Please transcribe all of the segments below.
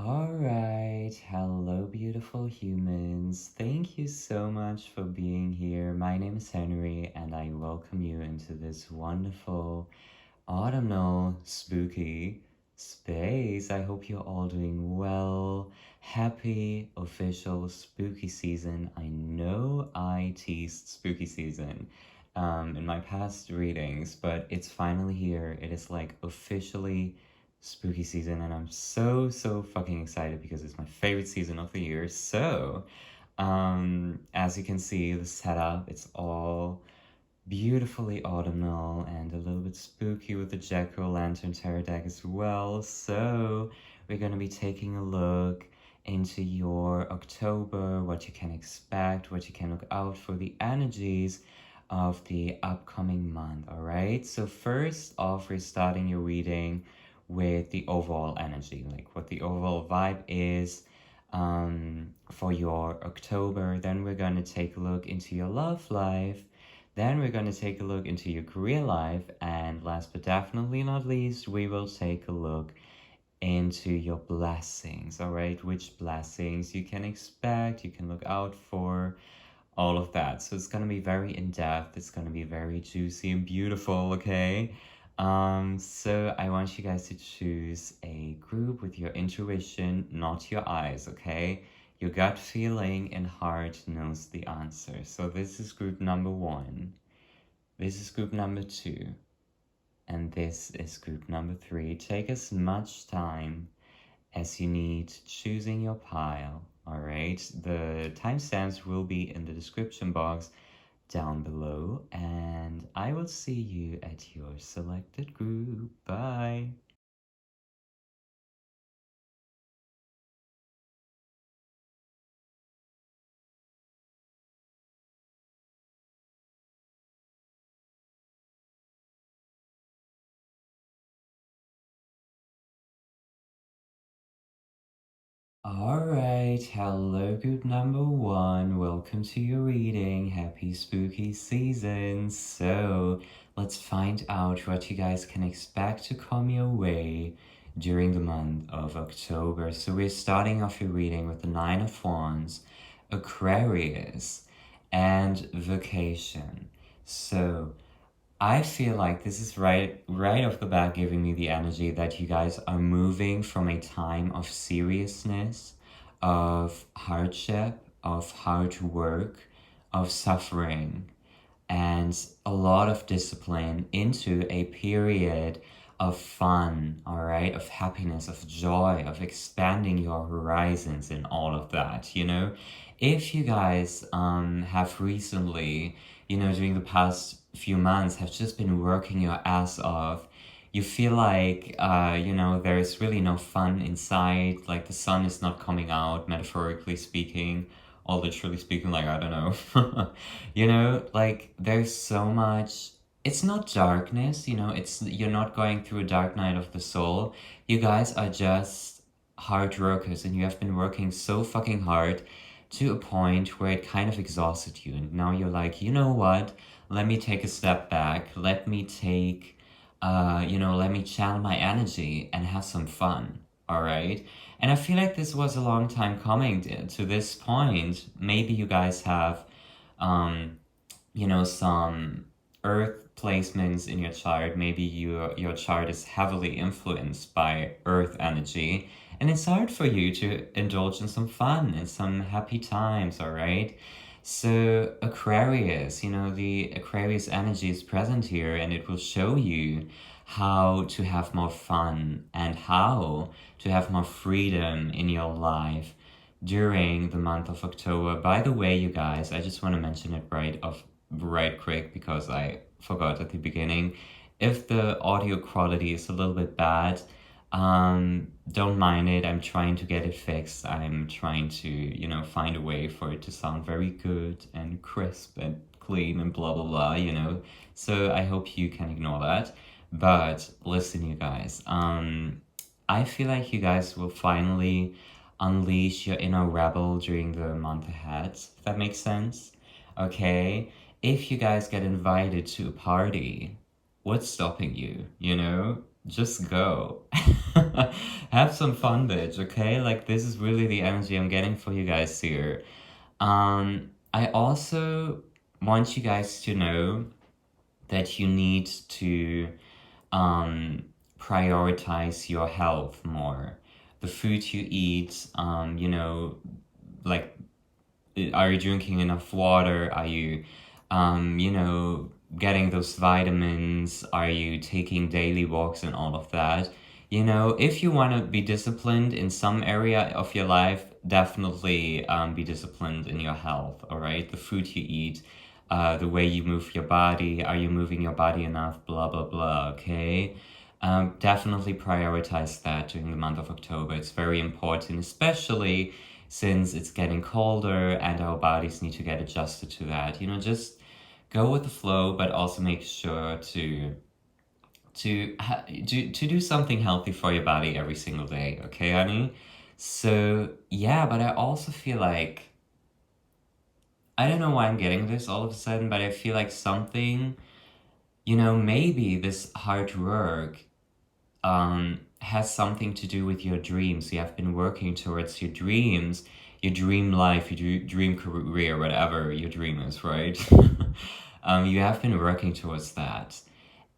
Alright, hello beautiful humans. Thank you so much for being here. My name is Henry and I welcome you into this wonderful autumnal spooky space. I hope you're all doing well. Happy official spooky season. I know I teased spooky season in my past readings, but it's finally here. It is like officially spooky season and I'm so fucking excited because it's my favorite season of the year. So as you can see, the setup, it's all beautifully autumnal and a little bit spooky with the jack-o'-lantern tarot deck as well. So we're going to be taking a look into your October, what you can expect, what you can look out for, the energies of the upcoming month. All right, so first off, we're starting your reading with the overall energy, like what the overall vibe is for your October. Then we're going to take a look into your love life. Then we're going to take a look into your career life. And last but definitely not least, we will take a look into your blessings, all right? Which blessings you can expect, you can look out for, all of that. So it's going to be very in-depth. It's going to be very juicy and beautiful, okay? So I want you guys to choose a group with your intuition, not your eyes, okay? Your gut feeling and heart knows the answer. So this is group number 1. This is group number 2. And this is group number 3. Take as much time as you need choosing your pile, all right? The timestamps will be in the description box down below, and I will see you at your selected group. Bye. Alright, hello group number 1, welcome to your reading, happy spooky season. So let's find out what you guys can expect to come your way during the month of October. So we're starting off your reading with the 9 of Wands, Aquarius, and vacation. So I feel like this is right off the bat giving me the energy that you guys are moving from a time of seriousness, of hardship, of hard work, of suffering, and a lot of discipline into a period of fun, all right, of happiness, of joy, of expanding your horizons and all of that, you know? If you guys have recently, you know, during the past few months have just been working your ass off, you feel like, you know, there's really no fun inside, like the sun is not coming out, metaphorically speaking, or literally speaking, like, I don't know. You know, like, there's so much, it's not darkness, you know, you're not going through a dark night of the soul. You guys are just hard workers, and you have been working so fucking hard to a point where it kind of exhausted you, and now you're like, you know what, let me take a step back, let me take, you know, let me channel my energy and have some fun, all right? And I feel like this was a long time coming to this point. Maybe you guys have, you know, some earth placements in your chart. Maybe your chart is heavily influenced by earth energy, and it's hard for you to indulge in some fun and some happy times, all right? So Aquarius, you know, the Aquarius energy is present here, and it will show you how to have more fun and how to have more freedom in your life during the month of October. By the way, you guys, I just want to mention it right quick because I forgot at the beginning. If the audio quality is a little bit bad, don't mind it. I'm trying to get it fixed. I'm trying to, you know, find a way for it to sound very good and crisp and clean and blah blah blah, you know. So I hope you can ignore that. But listen, you guys, I feel like you guys will finally unleash your inner rebel during the month ahead, if that makes sense. Okay, if you guys get invited to a party, what's stopping you, you know? just go. Have some fun, bitch, okay? Like, this is really the energy I'm getting for you guys here. I also want you guys to know that you need to um, prioritize your health more. The food you eat, like, are you drinking enough water? Are you, getting those vitamins? Are you taking daily walks and all of that? If you want to be disciplined in some area of your life, definitely be disciplined in your health, all right? The food you eat, the way you move your body, are you moving your body enough? Blah, blah, blah, okay? Definitely prioritize that during the month of October. It's very important, especially since it's getting colder and our bodies need to get adjusted to that. Just go with the flow, but also make sure to do something healthy for your body every single day. Okay, honey? So yeah, but I also feel like I don't know why I'm getting this all of a sudden, but I feel like something, maybe this hard work has something to do with your dreams. You have been working towards your dreams, your dream life, your dream career, whatever your dream is, right? You have been working towards that.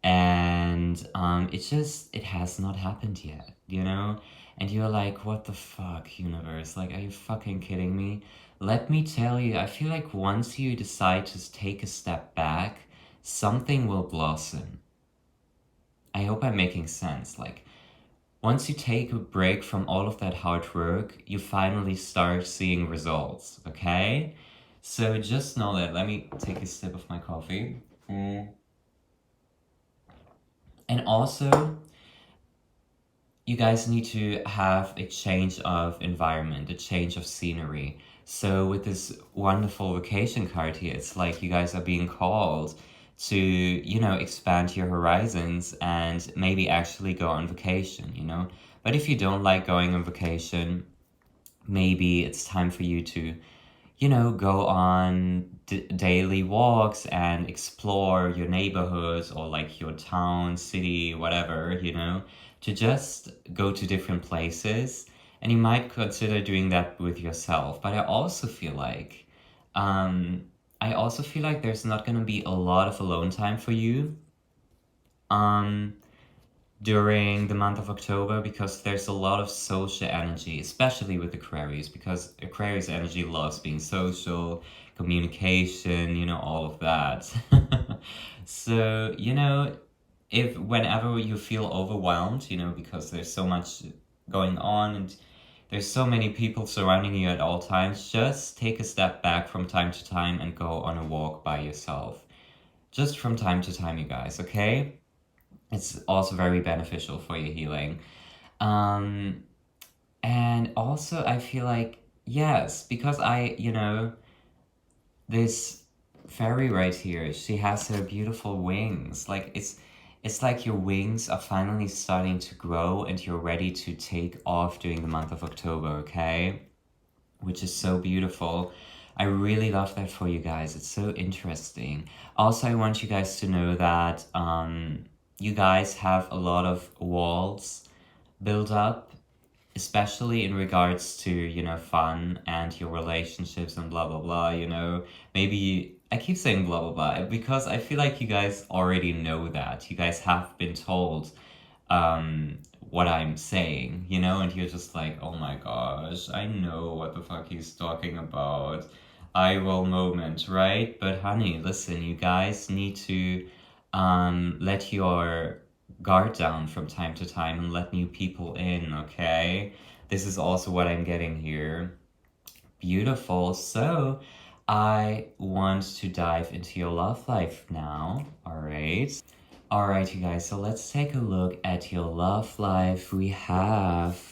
And it has not happened yet, And you're like, what the fuck, universe? Like, are you fucking kidding me? Let me tell you, I feel like once you decide to take a step back, something will blossom. I hope I'm making sense. Like, once you take a break from all of that hard work, you finally start seeing results, okay? So just know that. Let me take a sip of my coffee. And also, you guys need to have a change of environment, a change of scenery. So with this wonderful vacation card here, it's like you guys are being called to, expand your horizons and maybe actually go on vacation. But if you don't like going on vacation, maybe it's time for you to go on daily walks and explore your neighborhoods or like your town, city, whatever, to just go to different places. And you might consider doing that with yourself. But I also feel like there's not going to be a lot of alone time for you. During the month of October, because there's a lot of social energy, especially with Aquarius, because Aquarius energy loves being social, communication, all of that. So, if whenever you feel overwhelmed, because there's so much going on and there's so many people surrounding you at all times, just take a step back from time to time and go on a walk by yourself. Just from time to time, you guys, okay? It's also very beneficial for your healing. And also, I feel like, yes, because this fairy right here, she has her beautiful wings. Like, it's like your wings are finally starting to grow and you're ready to take off during the month of October, okay? Which is so beautiful. I really love that for you guys. It's so interesting. Also, I want you guys to know that you guys have a lot of walls built up, especially in regards to, fun and your relationships and blah, blah, blah, Maybe I keep saying blah, blah, blah, because I feel like you guys already know that. You guys have been told what I'm saying, and you're just like, oh my gosh, I know what the fuck he's talking about. Eye roll moment, right? But honey, listen, you guys need to let your guard down from time to time and let new people in, okay? This is also what I'm getting here. Beautiful. So I want to dive into your love life now, all right? All right, you guys, so let's take a look at your love life. We have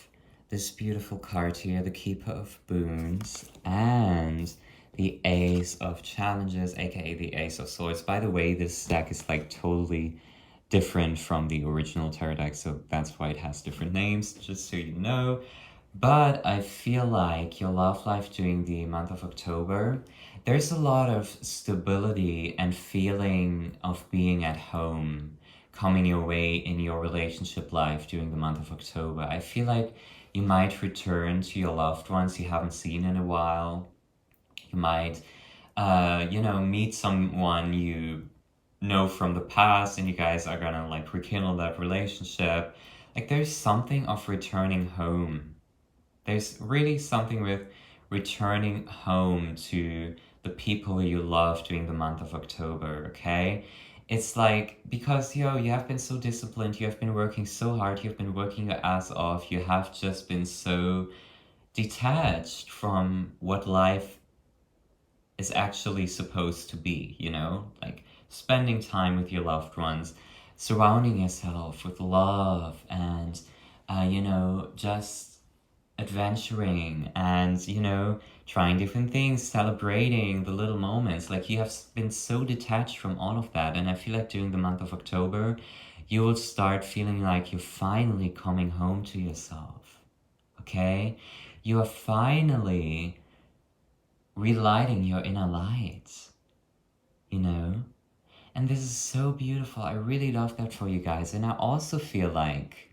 this beautiful card here, the Keeper of Boons, and the Ace of Challenges, aka the Ace of Swords. By the way, this deck is like totally different from the original tarot deck, so that's why it has different names, just so you know. But I feel like your love life during the month of October, there's a lot of stability and feeling of being at home coming your way in your relationship life during the month of October. I feel like you might return to your loved ones you haven't seen in a while. You might, meet someone you know from the past, and you guys are gonna like rekindle that relationship. Like there's something of returning home. There's really something with returning home to the people you love during the month of October, okay? It's like, because you have been so disciplined, you have been working so hard, you've been working your ass off, you have just been so detached from what life is actually supposed to be, like spending time with your loved ones, surrounding yourself with love, and, just adventuring, and, trying different things, celebrating the little moments. Like you have been so detached from all of that. And I feel like during the month of October, you will start feeling like you're finally coming home to yourself. Okay? You are finally relighting your inner light, And this is so beautiful. I really love that for you guys. And I also feel like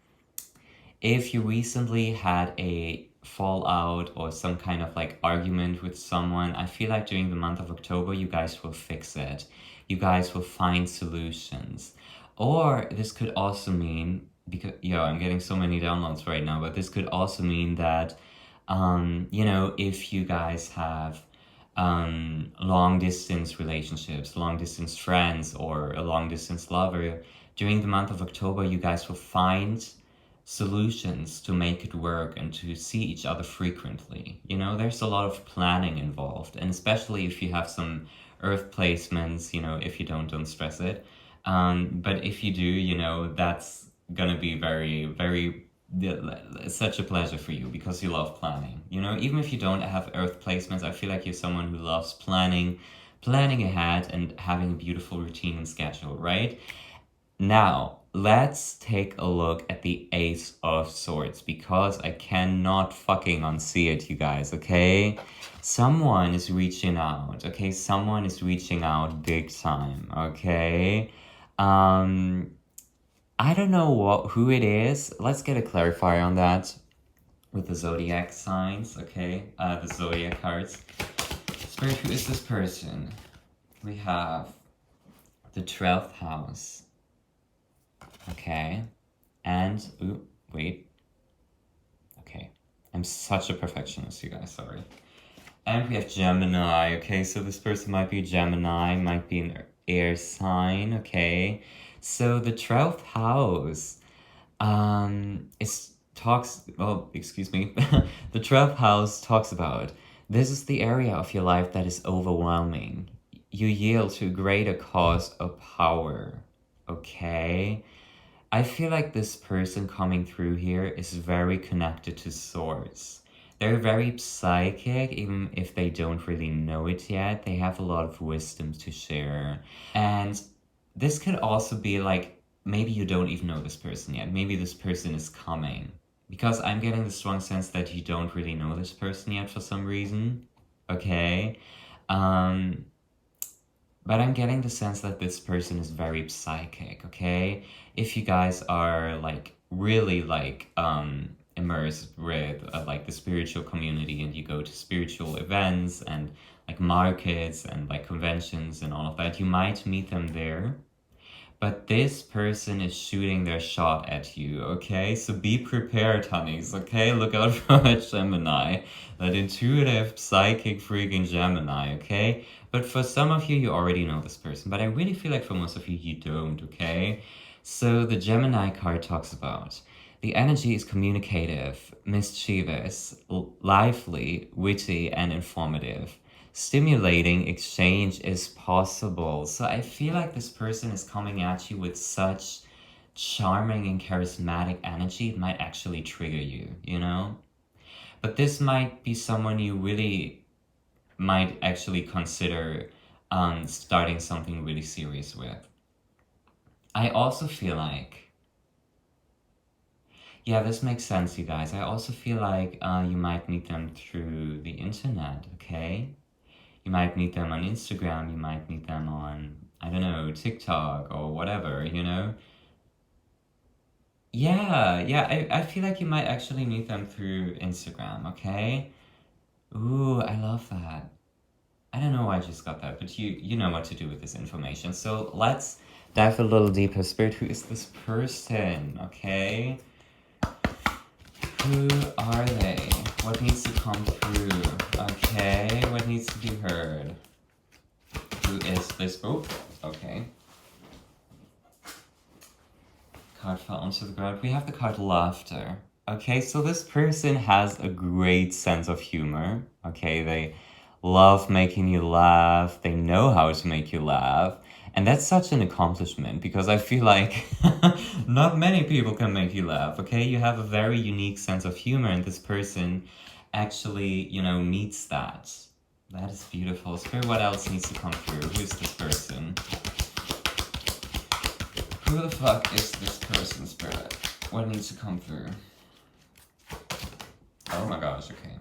if you recently had a fallout or some kind of like argument with someone, I feel like during the month of October, you guys will fix it. You guys will find solutions. Or this could also mean, because, I'm getting so many downloads right now, but this could also mean that, if you guys have long distance relationships, long distance friends, or a long distance lover, during the month of October, you guys will find solutions to make it work and to see each other frequently. There's a lot of planning involved, and especially if you have some earth placements, if you don't stress it. But if you do, that's gonna be very, very such a pleasure for you because you love planning. Even if you don't have earth placements, I feel like you're someone who loves planning ahead and having a beautiful routine and schedule, right? Now, let's take a look at the Ace of Swords, because I cannot fucking unsee it, you guys, okay? Someone is reaching out, okay? Someone is reaching out big time, okay? I don't know who it is. Let's get a clarifier on that with the zodiac signs, okay? The zodiac cards. Spirit, who is this person? We have the 12th house. Okay. And, wait. Okay. I'm such a perfectionist, you guys, sorry. And we have Gemini, okay? So this person might be Gemini, might be an air sign, okay? So the 12th house, the 12th house talks about, this is the area of your life that is overwhelming. You yield to a greater cause of power, okay? I feel like this person coming through here is very connected to source. They're very psychic, even if they don't really know it yet. They have a lot of wisdom to share. And this could also be like, maybe you don't even know this person yet. Maybe this person is coming. Because I'm getting the strong sense that you don't really know this person yet for some reason. Okay? But I'm getting the sense that this person is very psychic, okay? If you guys are like really like immersed with like the spiritual community, and you go to spiritual events and like markets and like conventions and all of that, you might meet them there. But this person is shooting their shot at you, okay? So be prepared, honeys, okay? Look out for that Gemini, that intuitive, psychic, freaking Gemini, okay? But for some of you, you already know this person. But I really feel like for most of you, you don't, okay? So the Gemini card talks about, the energy is communicative, mischievous, lively, witty, and informative. Stimulating exchange is possible. So I feel like this person is coming at you with such charming and charismatic energy, it might actually trigger you, But this might be someone you really might actually consider starting something really serious with. I also feel like, yeah, this makes sense, you guys. I also feel like you might meet them through the internet, okay? You might meet them on Instagram, you might meet them on, I don't know, TikTok or whatever, Yeah, I feel like you might actually meet them through Instagram, okay? Ooh, I love that. I don't know why I just got that, but you know what to do with this information. So let's dive a little deeper. Spirit, who is this person, okay? Who are they? What needs to come through? Okay, what needs to be heard? Who is this? Oh, okay. Card fell onto the ground. We have the card laughter. Okay, so this person has a great sense of humor. Okay, they love making you laugh. They know how to make you laugh. And that's such an accomplishment because I feel like not many people can make you laugh. Okay, you have a very unique sense of humor, and this person actually, meets that. That is beautiful. Spirit, what else needs to come through? Who is this person? Who the fuck is this person, Spirit? What needs to come through? Oh my gosh, okay.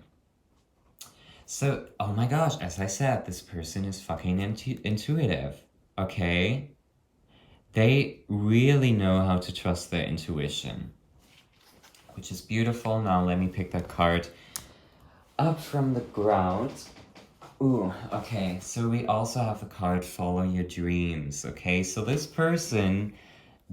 So, oh my gosh, as I said, this person is fucking intuitive, okay? They really know how to trust their intuition, which is beautiful. Now let me pick that card up from the ground. Ooh, okay, so we also have the card Follow Your Dreams, okay? So this person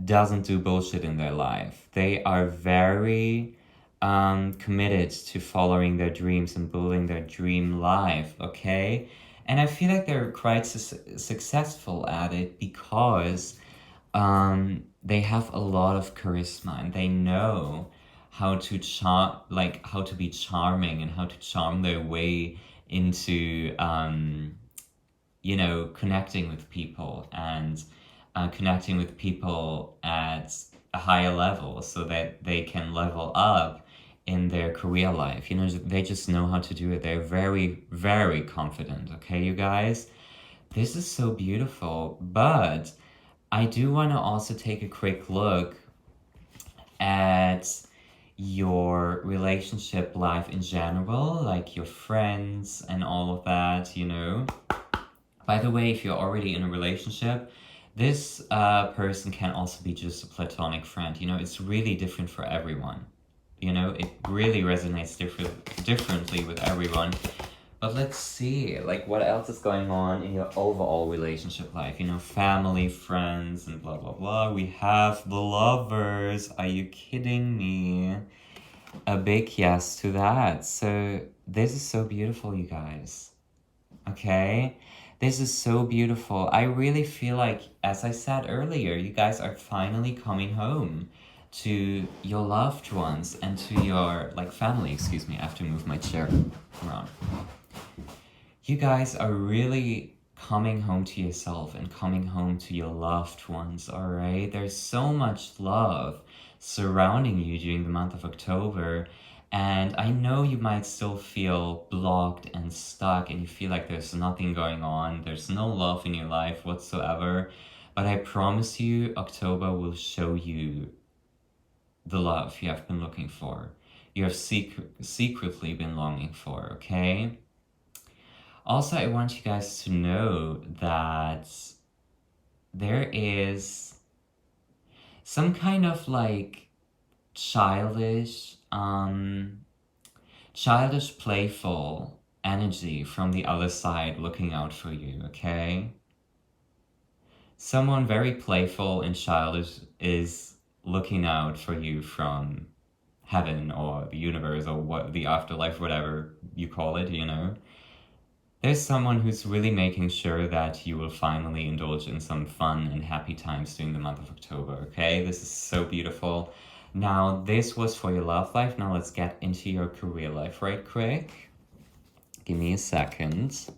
doesn't do bullshit in their life. They are very committed to following their dreams and building their dream life, okay? And I feel like they're quite successful at it because they have a lot of charisma and they know how to how to be charming and how to charm their way into connecting with people and connecting with people at a higher level so that they can level up in their career life. They just know how to do it. They're very, very confident, okay, you guys? This is so beautiful, but I do want to also take a quick look at your relationship life in general, like your friends and all of that, By the way, if you're already in a relationship, this person can also be just a platonic friend. It's really different for everyone. It really resonates differently with everyone. But let's see, like, what else is going on in your overall relationship life? Family, friends, and blah, blah, blah. We have the lovers. Are you kidding me? A big yes to that. So this is so beautiful, you guys. Okay? This is so beautiful. I really feel like, as I said earlier, you guys are finally coming home to your loved ones and to your, family. Excuse me, I have to move my chair around. You guys are really coming home to yourself and coming home to your loved ones, all right? There's so much love surrounding you during the month of October. And I know you might still feel blocked and stuck and you feel like there's nothing going on. There's no love in your life whatsoever. But I promise you, October will show you the love you have been looking for. You have secretly been longing for, okay? Also, I want you guys to know that there is some kind of childish, playful energy from the other side looking out for you, okay? Someone very playful and childish is looking out for you from heaven or the universe or what the afterlife, whatever you call it, There's someone who's really making sure that you will finally indulge in some fun and happy times during the month of October, okay? This is so beautiful. Now, this was for your love life. Now let's get into your career life right quick. Give me a second.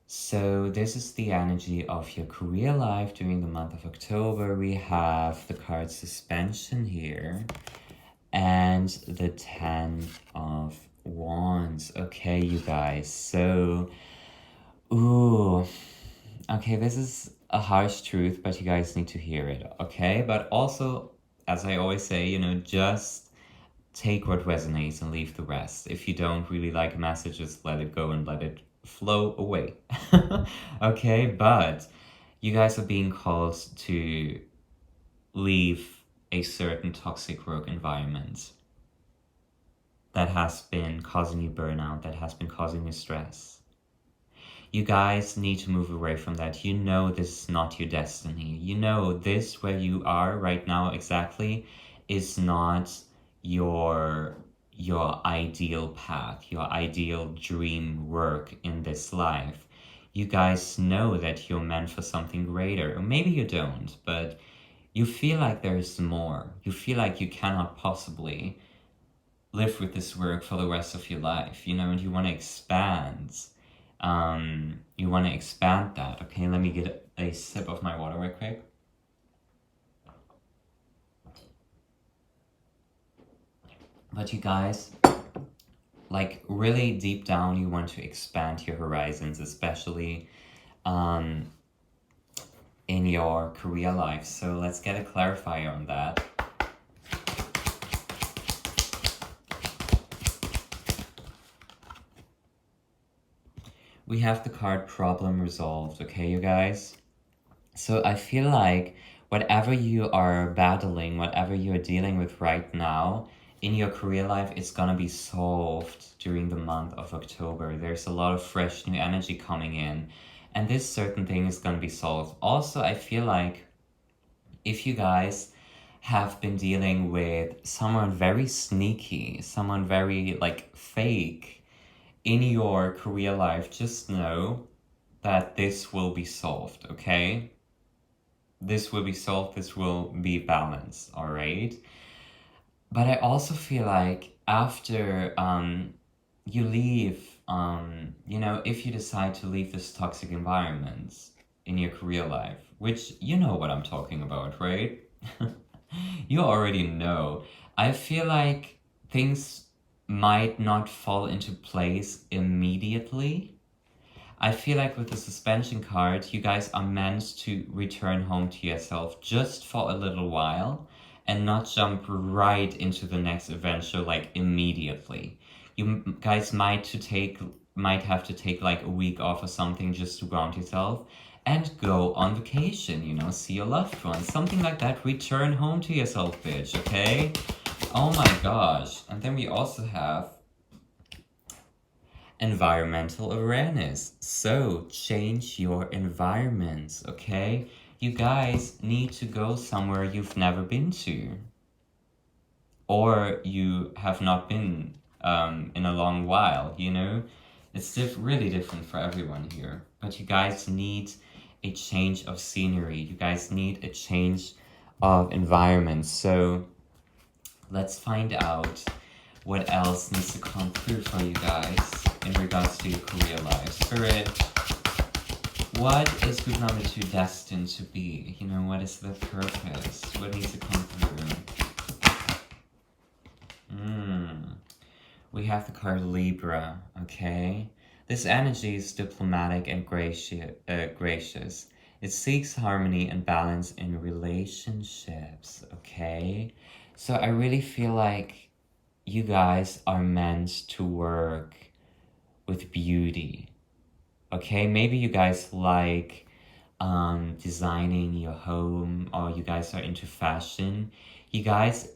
So this is the energy of your career life during the month of October. We have the card Suspension here and the 10 of Wands. Okay, you guys, so okay, this is a harsh truth, but you guys need to hear it, okay? But also, as I always say, just take what resonates and leave the rest. If you don't really like a message, just let it go and let it flow away. Okay, but you guys are being called to leave a certain toxic work environment that has been causing you burnout, that has been causing you stress. You guys need to move away from that. You know this is not your destiny. You know this where you are right now exactly is not your ideal path, your ideal dream work in this life. You guys know that you're meant for something greater, or maybe you don't, but you feel like there's more. You feel like you cannot possibly live with this work for the rest of your life, you know, and you want to expand. You want to expand that. Okay, let me get a sip of my water right quick. But you guys, like really deep down, you want to expand your horizons, especially in your career life. So let's get a clarifier on that. We have the card problem resolved, okay, you guys? So I feel like whatever you are battling, whatever you're dealing with right now in your career life, it's gonna be solved during the month of October. There's a lot of fresh new energy coming in, and this certain thing is gonna be solved. Also, I feel like if you guys have been dealing with someone very sneaky, someone very like fake in your career life, just know that this will be solved, okay? This will be solved, this will be balanced, all right? But I also feel like after you leave, you know, if you decide to leave this toxic environment in your career life, which you know what I'm talking about, right? You already know. I feel like things might not fall into place immediately. I feel like with the suspension card, you guys are meant to return home to yourself just for a little while and not jump right into the next adventure like immediately. You guys might have to take like a week off or something just to ground yourself and go on vacation, you know, see your loved ones, something like that. Return home to yourself, bitch, okay? Oh my gosh. And then we also have environmental awareness. So change your environment, okay? You guys need to go somewhere you've never been to. Or you have not been in a long while, you know? It's really different for everyone here. But you guys need a change of scenery. You guys need a change of environment. So let's find out what else needs to come through for you guys in regards to your career life. Spirit, what is group number 2 destined to be? You know, what is the purpose? What needs to come through? We have the card Libra, okay? This energy is diplomatic and gracious. It seeks harmony and balance in relationships, okay? So I really feel like you guys are meant to work with beauty, okay? Maybe you guys like designing your home, or you guys are into fashion. You guys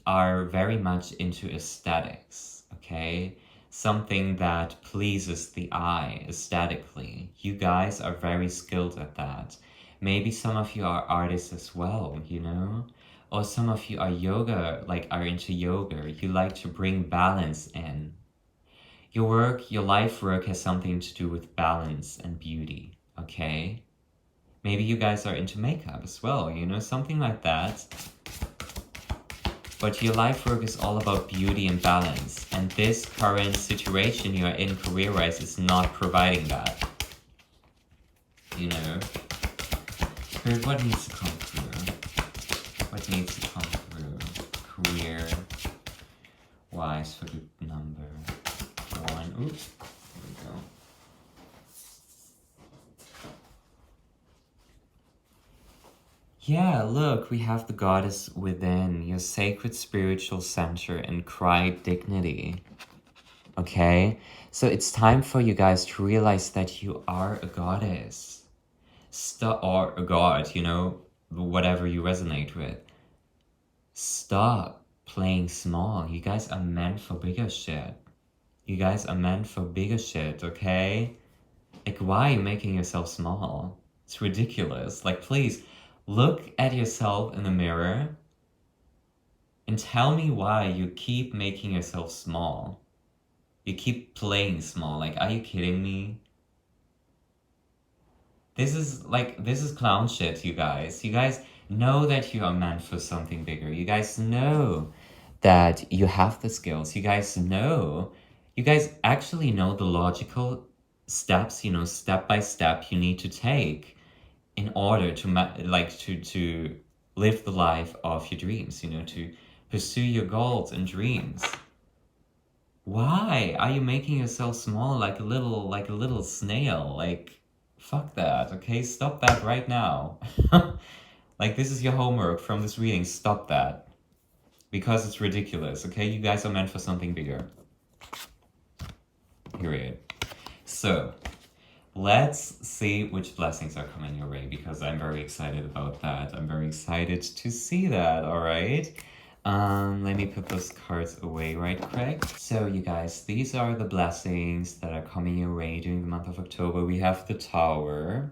are very much into aesthetics, okay? Something that pleases the eye aesthetically. You guys are very skilled at that. Maybe some of you are artists as well, you know? Or some of you are are into yoga. You like to bring balance in. Your life work has something to do with balance and beauty, okay? Maybe you guys are into makeup as well, you know, something like that. But your life work is all about beauty and balance. And this current situation you are in career-wise is not providing that. You know? Spirit, what needs to come through? What needs to come through? Career-wise for group number 1. Oops. There we go. Yeah, look, we have the goddess within, your sacred spiritual center and quiet dignity. Okay? So it's time for you guys to realize that you are a goddess. Or a god, you know, whatever you resonate with. Stop playing small. You guys are meant for bigger shit. You guys are meant for bigger shit, okay? Like, why are you making yourself small? It's ridiculous. Like, please, look at yourself in the mirror and tell me why you keep making yourself small. You keep playing small. Like, are you kidding me? This is clown shit, you guys. You guys know that you are meant for something bigger. You guys know that you have the skills. You guys actually know the logical steps, step by step you need to take in order to to live the life of your dreams, to pursue your goals and dreams. Why are you making yourself small like a little snail? Like, fuck that, okay? Stop that right now. Like, this is your homework from this reading. Stop that. Because it's ridiculous, okay? You guys are meant for something bigger. Period. So, let's see which blessings are coming your way, because I'm very excited about that. I'm very excited to see that, all right? Let me put those cards away right quick. So you guys, these are the blessings that are coming your way during the month of October. We have the Tower,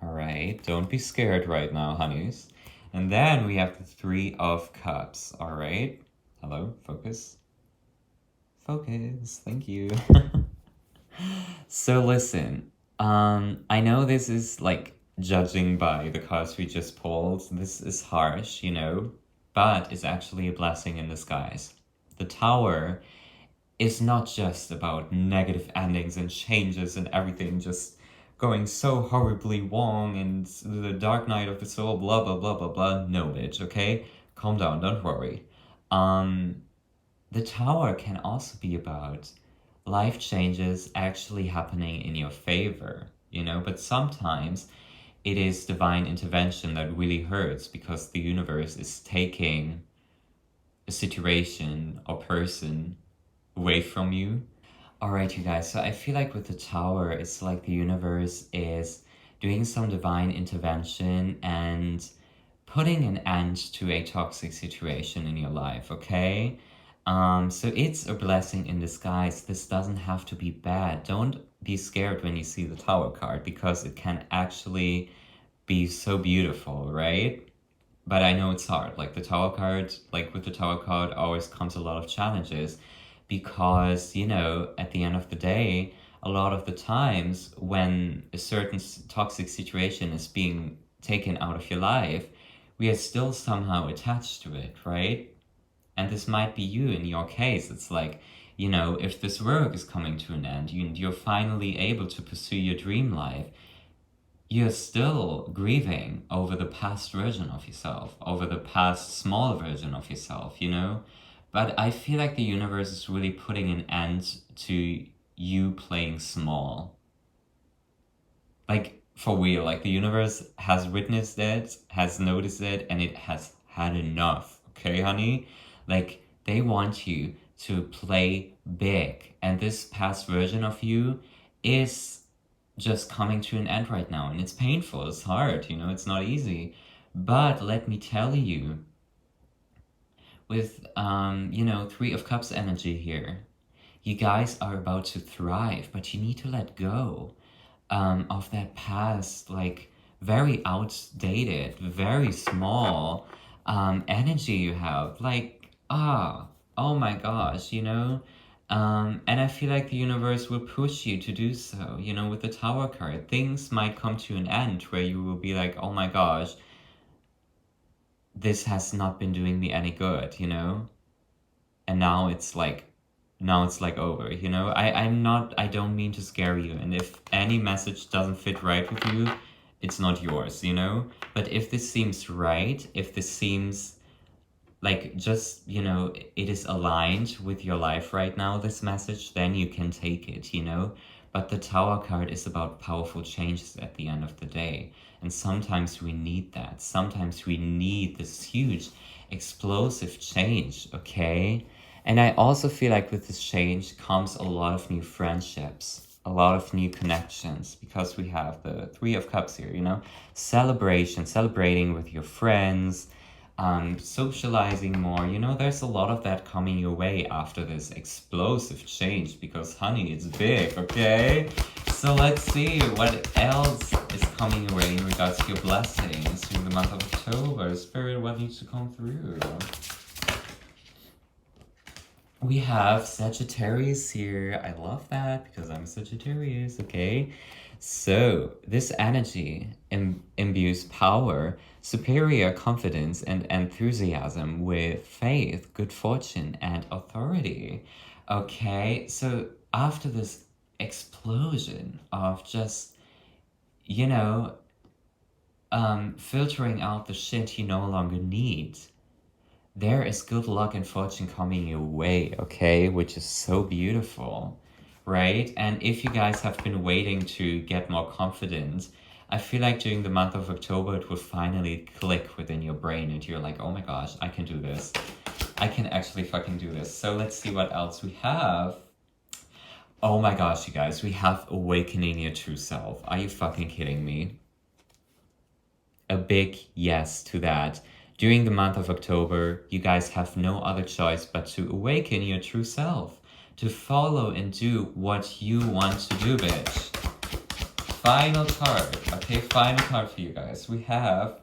all right? Don't be scared right now, honeys. And then we have the Three of Cups, all right? Hello, focus. Focus, thank you. So listen, I know this is like judging by the cards we just pulled. This is harsh, but it's actually a blessing in disguise. The Tower is not just about negative endings and changes and everything just going so horribly wrong and the dark night of the soul, blah, blah, blah, blah, blah. No, bitch, okay? Calm down, don't worry. The Tower can also be about life changes actually happening in your favor, but sometimes it is divine intervention that really hurts because the universe is taking a situation or person away from you. All right, you guys, so I feel like with the Tower, it's like the universe is doing some divine intervention and putting an end to a toxic situation in your life, okay? So it's a blessing in disguise. This doesn't have to be bad. Don't be scared when you see the Tower card, because it can actually be so beautiful, right? But I know it's hard. Like the Tower card, like with the Tower card always comes a lot of challenges, because, at the end of the day, a lot of the times when a certain toxic situation is being taken out of your life, we are still somehow attached to it, right? And this might be you in your case. It's like, if this work is coming to an end, you're finally able to pursue your dream life, you're still grieving over the past version of yourself, over the past small version of yourself, But I feel like the universe is really putting an end to you playing small. Like, for real, like the universe has witnessed it, has noticed it, and it has had enough, okay, honey? Like, they want you to play big, and this past version of you is just coming to an end right now, and it's painful, it's hard, it's not easy. But let me tell you, with, Three of Cups energy here, you guys are about to thrive, but you need to let go of that past, like, very outdated, very small energy you have. Like, oh my gosh, And I feel like the universe will push you to do so, with the Tower card. Things might come to an end where you will be like, oh my gosh, this has not been doing me any good, And now it's like over, I don't mean to scare you, and if any message doesn't fit right with you, it's not yours, But if this seems right, if this seems like just, it is aligned with your life right now, this message, then you can take it, But the Tower card is about powerful changes at the end of the day. And sometimes we need that. Sometimes we need this huge, explosive change, okay? And I also feel like with this change comes a lot of new friendships, a lot of new connections, because we have the Three of Cups here, celebrating with your friends, socializing more. You know, there's a lot of that coming your way after this explosive change because, honey, it's big, okay? So let's see what else is coming your way in regards to your blessings during the month of October. Spirit, what needs to come through? We have Sagittarius here. I love that because I'm a Sagittarius, okay? So, this energy imbues power, superior confidence, and enthusiasm with faith, good fortune, and authority. Okay, so after this explosion of just, you know, filtering out the shit you no longer need, there is good luck and fortune coming your way, okay? Which is so beautiful, right? And if you guys have been waiting to get more confident, I feel like during the month of October it will finally click within your brain and you're like, oh my gosh, I can do this. I can actually fucking do this. So let's see what else we have. Oh my gosh, you guys, we have awakening your true self. Are you fucking kidding me? A big yes to that. During the month of October, you guys have no other choice but to awaken your true self, to follow and do what you want to do, bitch. Final card, okay, final card for you guys. We have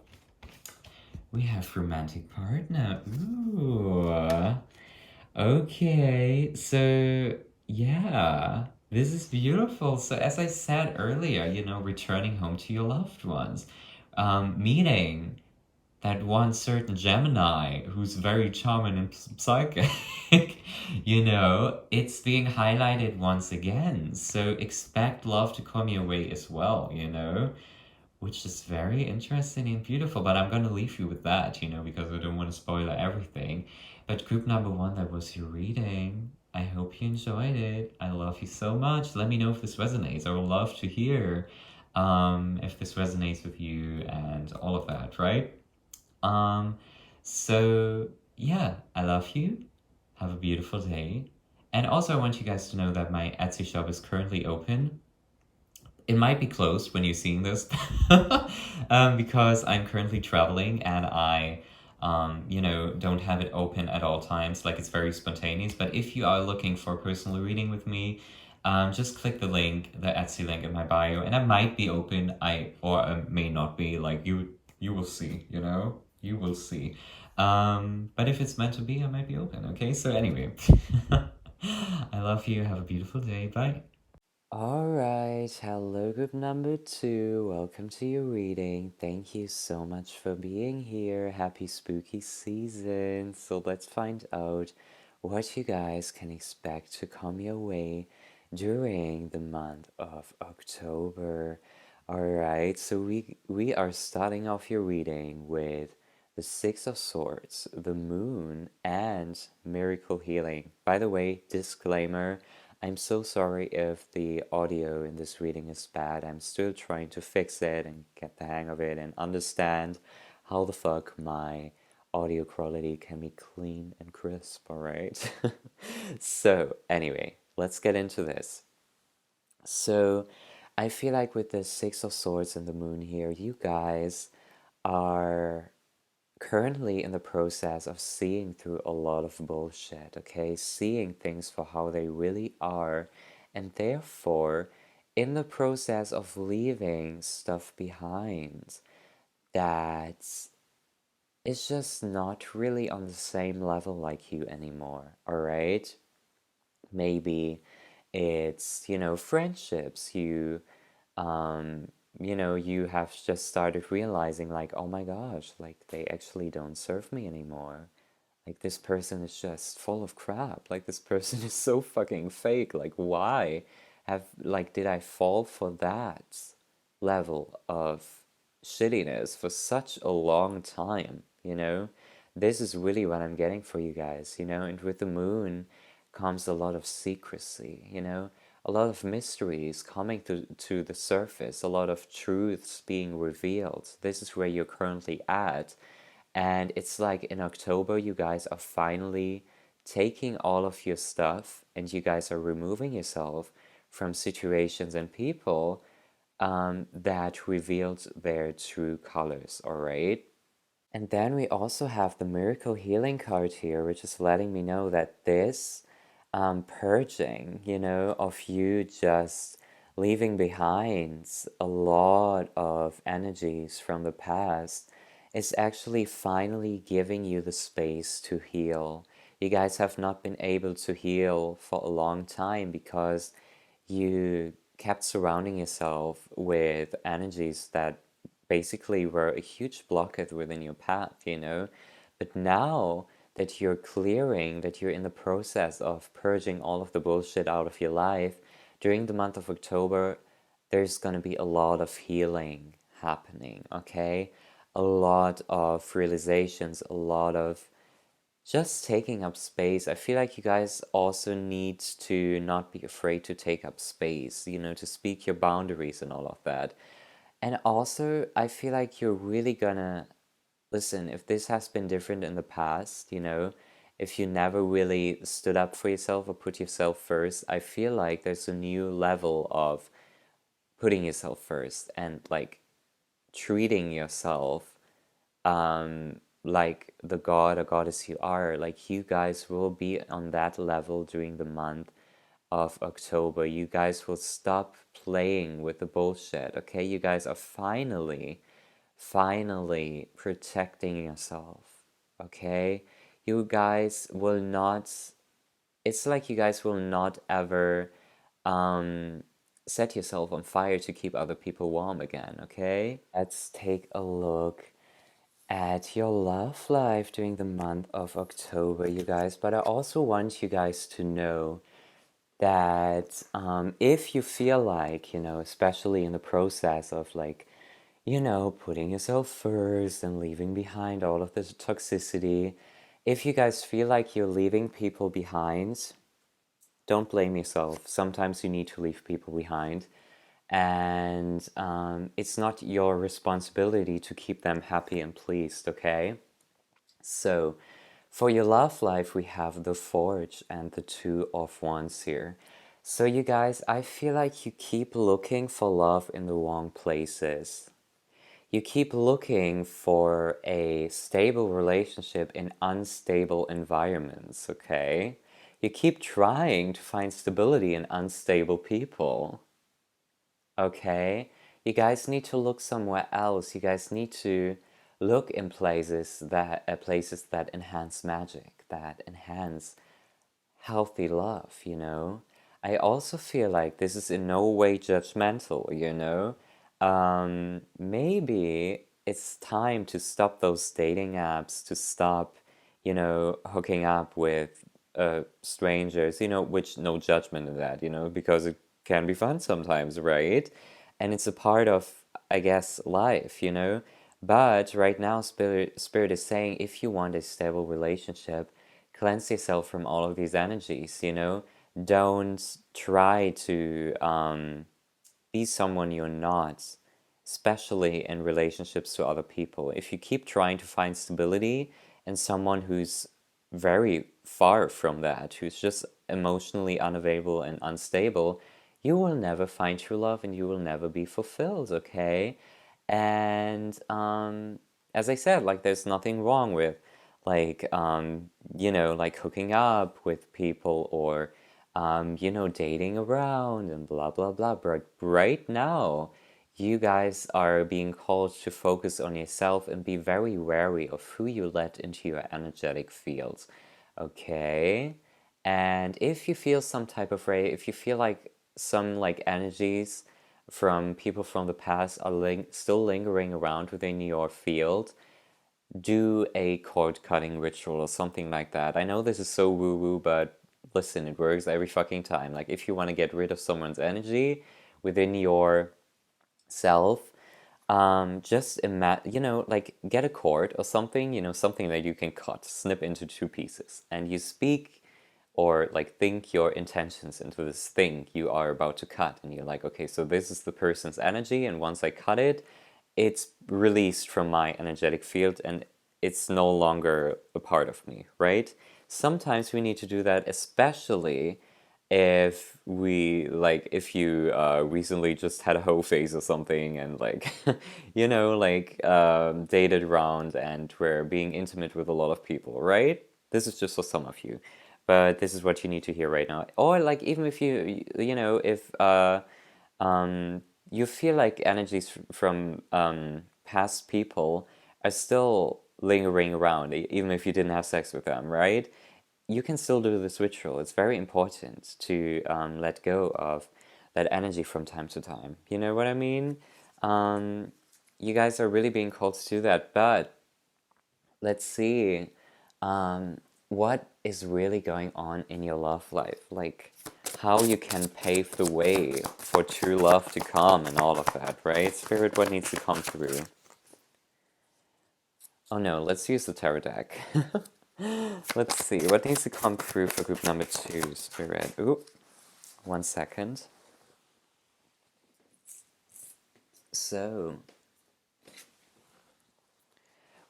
romantic partner. Ooh. Okay, so yeah, this is beautiful. So as I said earlier, you know, returning home to your loved ones, meeting that one certain Gemini who's very charming and psychic, you know, it's being highlighted once again. So expect love to come your way as well, you know, which is very interesting and beautiful. But I'm going to leave you with that, you know, because I don't want to spoil everything. But group number one, that was your reading. I hope you enjoyed it. I love you so much. Let me know if this resonates. I would love to hear if this resonates with you and all of that, right? Um, so yeah, I love you. Have a beautiful day. And also, I want you guys to know that my Etsy shop is currently open. It might be closed when you're seeing this, because I'm currently traveling and I, you know, don't have it open at all times. Like it's very spontaneous. But if you are looking for a personal reading with me, just click the link, the Etsy link in my bio, and I might be open. I may not be. Like you will see. You know, you will see. But if it's meant to be, I might be open. Okay. So anyway, I love you. Have a beautiful day. Bye. Alright, hello group number two. Welcome to your reading. Thank you so much for being here. Happy spooky season. So let's find out what you guys can expect to come your way during the month of October. Alright, so we are starting off your reading with the Six of Swords, the Moon, and Miracle Healing. By the way, disclaimer, I'm so sorry if the audio in this reading is bad. I'm still trying to fix it and get the hang of it and understand how the fuck my audio quality can be clean and crisp, alright? So, anyway, let's get into this. So, I feel like with the Six of Swords and the Moon here, you guys are currently in the process of seeing through a lot of bullshit, okay? Seeing things for how they really are, and therefore in the process of leaving stuff behind that is just not really on the same level like you anymore, all right? Maybe it's, you know, friendships um, you have just started realizing, like, oh my gosh, like they actually don't serve me anymore. Like this person is just full of crap. Like this person is so fucking fake. Like why did I fall for that level of shittiness for such a long time, you know? This is really what I'm getting for you guys, you know? And with the moon comes a lot of secrecy, you know? A lot of mysteries coming to the surface, a lot of truths being revealed. This is where you're currently at. And it's like in October, you guys are finally taking all of your stuff and you guys are removing yourself from situations and people that revealed their true colors, all right? And then we also have the miracle healing card here, which is letting me know that this purging, of you just leaving behind a lot of energies from the past is actually finally giving you the space to heal. You guys have not been able to heal for a long time because you kept surrounding yourself with energies that basically were a huge blockade within your path. But now that you're clearing, that you're in the process of purging all of the bullshit out of your life, during the month of October, there's going to be a lot of healing happening, okay? A lot of realizations, a lot of just taking up space. I feel like you guys also need to not be afraid to take up space, to speak your boundaries and all of that. And also, I feel like you're really gonna listen, if this has been different in the past, if you never really stood up for yourself or put yourself first, I feel like there's a new level of putting yourself first and like treating yourself like the god or goddess you are. Like you guys will be on that level during the month of October. You guys will stop playing with the bullshit, okay? You guys are finally protecting yourself, okay? You guys will not, it's like you guys will not ever um, set yourself on fire to keep other people warm again, okay? Let's take a look at your love life during the month of October, you guys. But I also want you guys to know that if you feel like, especially in the process of like, putting yourself first and leaving behind all of this toxicity, if you guys feel like you're leaving people behind, don't blame yourself. Sometimes you need to leave people behind. And it's not your responsibility to keep them happy and pleased, okay? So, for your love life, we have the Forge and the Two of Wands here. So, you guys, I feel like you keep looking for love in the wrong places. You keep looking for a stable relationship in unstable environments, okay? You keep trying to find stability in unstable people. Okay, you guys need to look somewhere else. You guys need to look in places that enhance magic, that enhance healthy love. I also feel like this is in no way judgmental. Maybe it's time to stop those dating apps, to stop, hooking up with strangers, which no judgment in that, because it can be fun sometimes, right? And it's a part of, I guess, life. But right now, Spirit is saying if you want a stable relationship, cleanse yourself from all of these energies. Don't try to be someone you're not, especially in relationships to other people. If you keep trying to find stability in someone who's very far from that, who's just emotionally unavailable and unstable, you will never find true love and you will never be fulfilled, okay? And as I said, like there's nothing wrong with like like hooking up with people or dating around and blah blah blah. But right now, you guys are being called to focus on yourself and be very wary of who you let into your energetic fields. Okay? And if you feel some type of way, if you feel like some like energies from people from the past are still lingering around within your field, do a cord cutting ritual or something like that. I know this is so woo woo, but listen, it works every fucking time. Like, if you want to get rid of someone's energy within your self, just imagine, like get a cord or something, something that you can cut, snip into two pieces, and you speak or like think your intentions into this thing you are about to cut. And you're like, okay, so this is the person's energy, and once I cut it, it's released from my energetic field and it's no longer a part of me, right? Sometimes we need to do that, especially if if you recently just had a whole phase or something and like dated around and were being intimate with a lot of people, right? This is just for some of you, but this is what you need to hear right now. Or like even if if um you feel like energies from past people are still lingering around, even if you didn't have sex with them, right? You can still do this ritual. It's very important to let go of that energy from time to time. You know what I mean? Um, you guys are really being called to do that, but let's see what is really going on in your love life. Like how you can pave the way for true love to come and all of that, right? Spirit, what needs to come through? Oh no, let's use the tarot deck. Let's see, what needs to come through for group number 2, Spirit? Ooh, 1 second. So,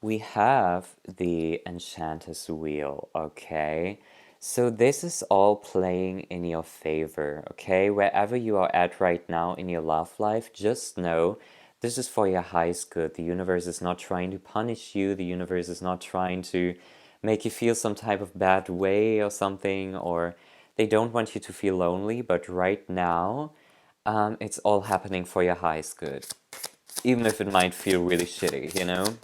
we have the Enchanter's Wheel, okay? So this is all playing in your favor, okay? Wherever you are at right now in your love life, just know this is for your highest good. The universe is not trying to punish you. The universe is not trying to make you feel some type of bad way or something, or they don't want you to feel lonely, but right now, it's all happening for your highest good. Even if it might feel really shitty, you know?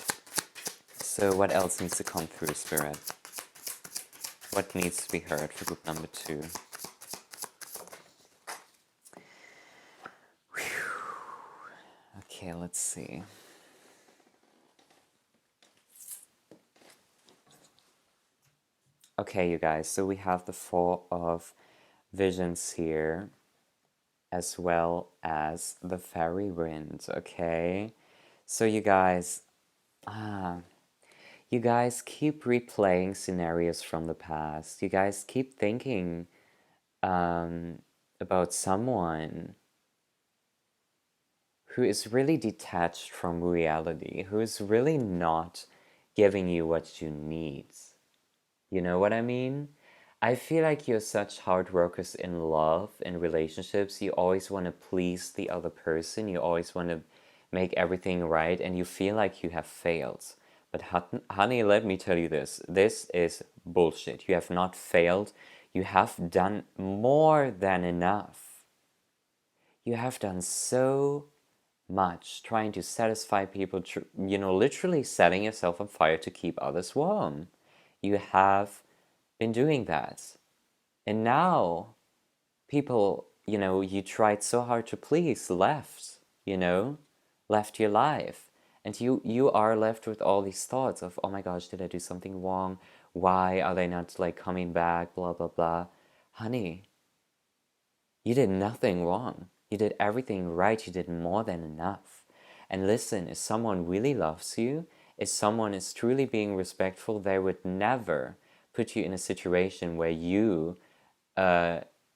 So what else needs to come through, Spirit? What needs to be heard for group number 2? Okay, let's see. Okay, you guys, so we have the Four of Visions here, as well as the Fairy Wind, okay? So you guys keep replaying scenarios from the past. You guys keep thinking about someone who is really detached from reality, who is really not giving you what you need. You know what I mean? I feel like you're such hard workers in love, in relationships. You always want to please the other person. You always want to make everything right, and you feel like you have failed. But honey, let me tell you this. This is bullshit. You have not failed. You have done more than enough. You have done so much trying to satisfy people, literally setting yourself on fire to keep others warm. You have been doing that. And now people, you tried so hard to please you know, left your life. And you are left with all these thoughts of, oh my gosh, did I do something wrong? Why are they not like coming back? Blah, blah, blah. Honey, you did nothing wrong. You did everything right. You did more than enough. And listen, if someone really loves you, if someone is truly being respectful, they would never put you in a situation where you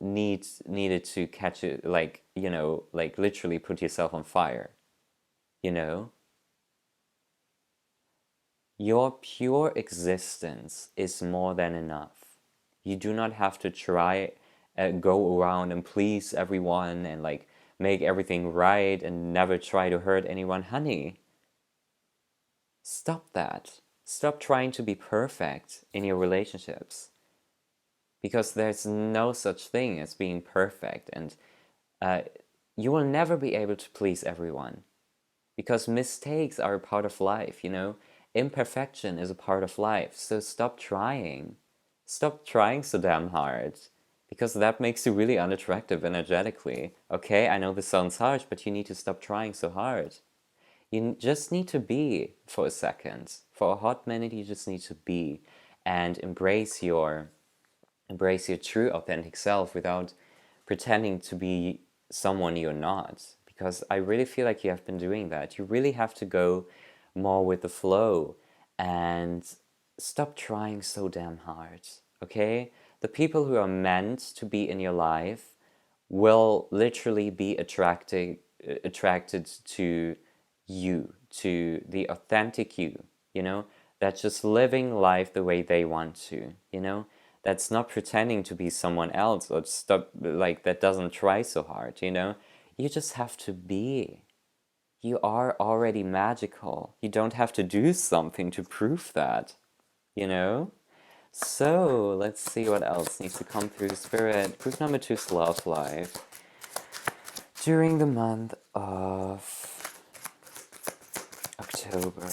needed to catch it, like literally put yourself on fire. You know, your pure existence is more than enough. You do not have to try go around and please everyone and like make everything right and never try to hurt anyone. Honey, stop that. Stop trying to be perfect in your relationships, because there's no such thing as being perfect, and uh, you will never be able to please everyone, because mistakes are a part of life, imperfection is a part of life. So stop trying so damn hard, because that makes you really unattractive energetically. Okay, I know this sounds harsh, but you need to stop trying so hard. You just need to be for a second. For a hot minute, you just need to be and embrace your true authentic self without pretending to be someone you're not, because I really feel like you have been doing that. You really have to go more with the flow and stop trying so damn hard. Okay, the people who are meant to be in your life will literally be attracted to you, to the authentic you, that's just living life the way they want to, that's not pretending to be someone else, or stop, like, that doesn't try so hard, you know? You just have to be. You are already magical. You don't have to do something to prove that, you know? So, let's see what else needs to come through, Spirit. Proof number 2 is love life. During the month of October.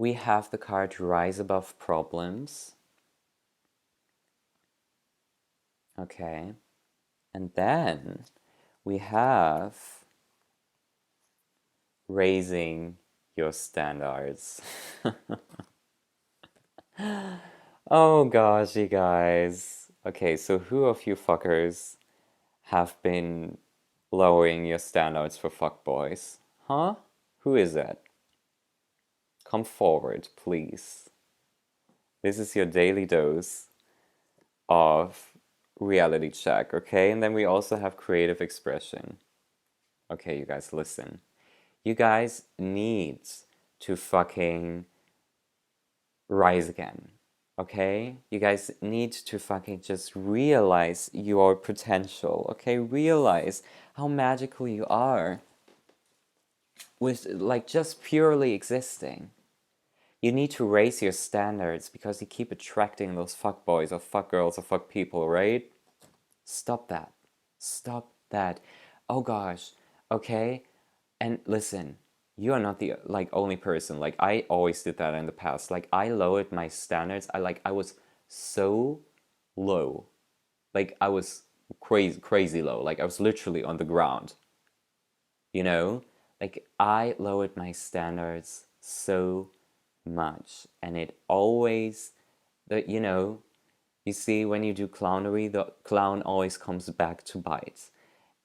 We have the card Rise Above Problems. Okay. And then we have Raising Your Standards. Oh gosh, you guys. Okay, so who of you fuckers have been lowering your standards for fuckboys? Huh? Who is that? Come forward, please. This is your daily dose of reality check, okay? And then we also have creative expression. Okay, you guys, listen. You guys need to fucking rise again, okay? You guys need to fucking just realize your potential, okay? Realize how magical you are with, like, just purely existing. You need to raise your standards because you keep attracting those fuck boys or fuck girls or fuck people, right? Stop that. Stop that. Oh gosh. Okay? And listen, you are not the like only person. Like I always did that in the past. Like I lowered my standards. I was so low. Like I was crazy low. Like I was literally on the ground. You know? Like I lowered my standards so much, and it always, that, you know, you see, when you do clownery, the clown always comes back to bite.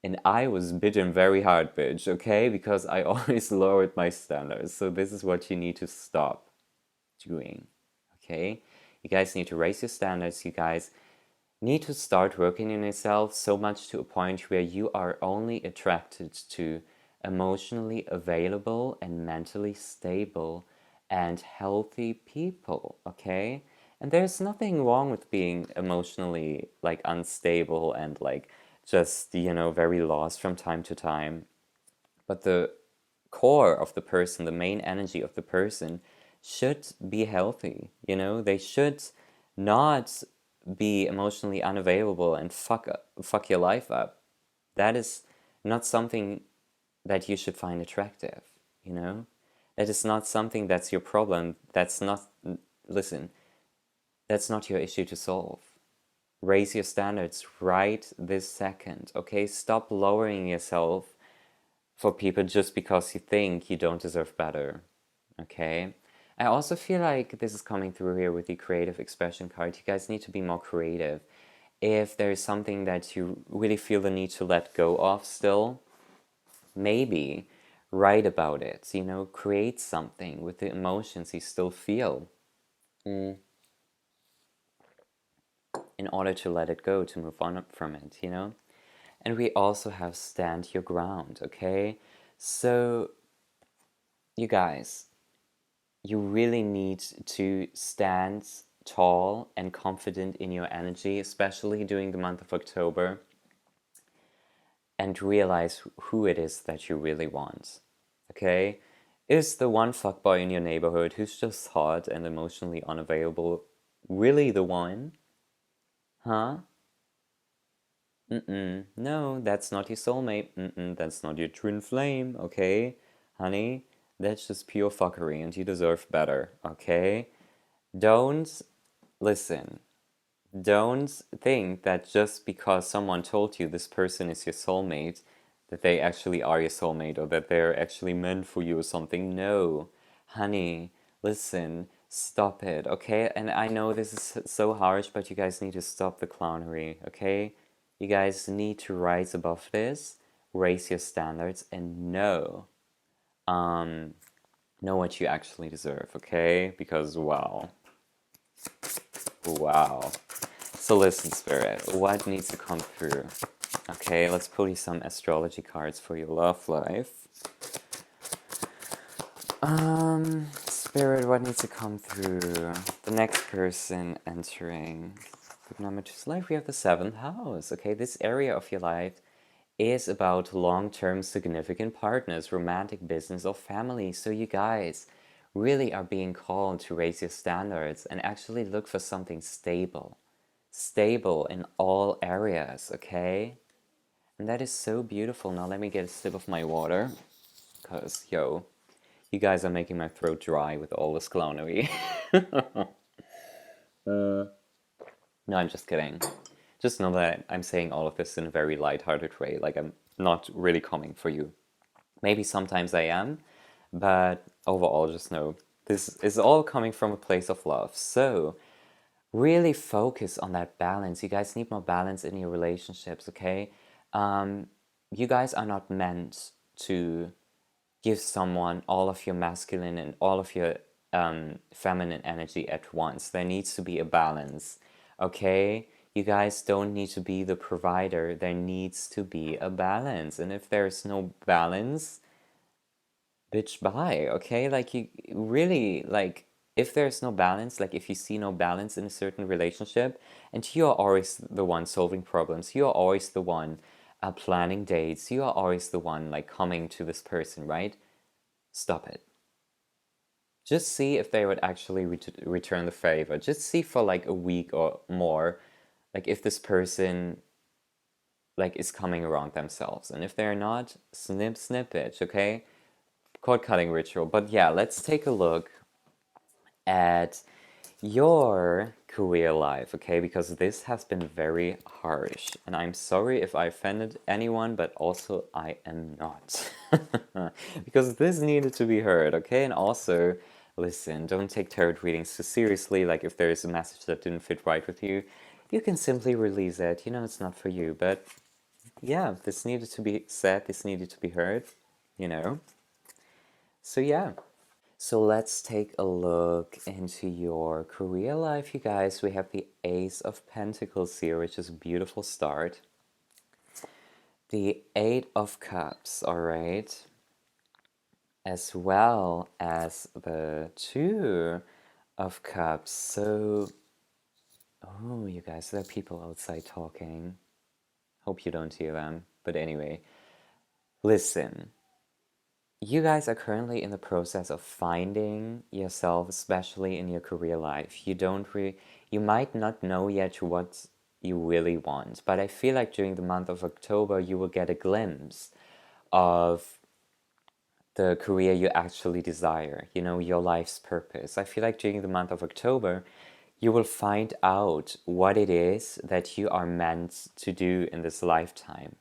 And I was bitten very hard, bitch, okay? Because I always lowered my standards. So this is what you need to stop doing, okay? You guys need to raise your standards. You guys need to start working on yourself so much to a point where you are only attracted to emotionally available and mentally stable and healthy people, okay? And there's nothing wrong with being emotionally like unstable and like just, you know, very lost from time to time. But the core of the person, the main energy of the person should be healthy, you know? They should not be emotionally unavailable and fuck your life up. That is not something that you should find attractive, you know? That is not something that's your problem. That's not, listen, that's not your issue to solve. Raise your standards right this second, okay? Stop lowering yourself for people just because you think you don't deserve better, okay? I also feel like this is coming through here with the creative expression card. You guys need to be more creative. If there is something that you really feel the need to let go of still, maybe write about it, you know, create something with the emotions you still feel in order to let it go, to move on from it, you know? And we also have stand your ground, okay? So, you guys, you really need to stand tall and confident in your energy, especially during the month of October, and realize who it is that you really want. Okay? Is the one fuckboy in your neighborhood who's just hot and emotionally unavailable really the one? Huh? No, that's not your soulmate. That's not your twin flame, okay? Honey, that's just pure fuckery and you deserve better, okay? Don't listen. Don't think that just because someone told you this person is your soulmate, that they actually are your soulmate or that they're actually meant for you or something. No, honey, listen, stop it, okay? And I know this is so harsh, but you guys need to stop the clownery, okay? You guys need to rise above this, raise your standards, and know what you actually deserve, okay? Because wow. Wow. So listen, Spirit, what needs to come through? Okay, let's pull you some astrology cards for your love life. Spirit, what needs to come through? The next person entering group number two's life, we have the seventh house. Okay, this area of your life is about long-term significant partners, romantic, business, or family. So you guys really are being called to raise your standards and actually look for something stable. Stable in all areas, okay? And that is so beautiful. Now let me get a sip of my water. Because, yo, you guys are making my throat dry with all this clownery. No, I'm just kidding. Just know that I'm saying all of this in a very light-hearted way. Like, I'm not really coming for you. Maybe sometimes I am, but overall, just know this is all coming from a place of love. So, really focus on that balance. You guys need more balance in your relationships, okay? Um, you guys are not meant to give someone all of your masculine and all of your feminine energy at once. There needs to be a balance, okay? You guys don't need to be the provider. There needs to be a balance. And if there's no balance, bitch, bye, okay? Like, you really, like, if there's no balance, like, if you see no balance in a certain relationship, and you're always the one solving problems, you're always the one planning dates, you are always the one, like, coming to this person, right? Stop it. Just see if they would actually return the favor. Just see for like a week or more, like if this person like is coming around themselves. And if they're not, snip snip bitch, okay? Cord cutting ritual. But yeah, let's take a look at your career life, okay? Because this has been very harsh. And I'm sorry if I offended anyone, but also I am not. Because this needed to be heard, okay? And also, listen, don't take tarot readings too seriously. Like, if there is a message that didn't fit right with you, you can simply release it. You know, it's not for you. But yeah, this needed to be said, this needed to be heard, you know? So yeah. So let's take a look into your career life, you guys. We have the Ace of Pentacles here, which is a beautiful start. The Eight of Cups, all right. As well as the Two of Cups. So, oh, you guys, there are people outside talking. Hope you don't hear them. But anyway, listen. You guys are currently in the process of finding yourself, especially in your career life. You might not know yet what you really want, but I feel like during the month of October you will get a glimpse of the career you actually desire, you know, your life's purpose. I feel like during the month of October you will find out what it is that you are meant to do in this lifetime.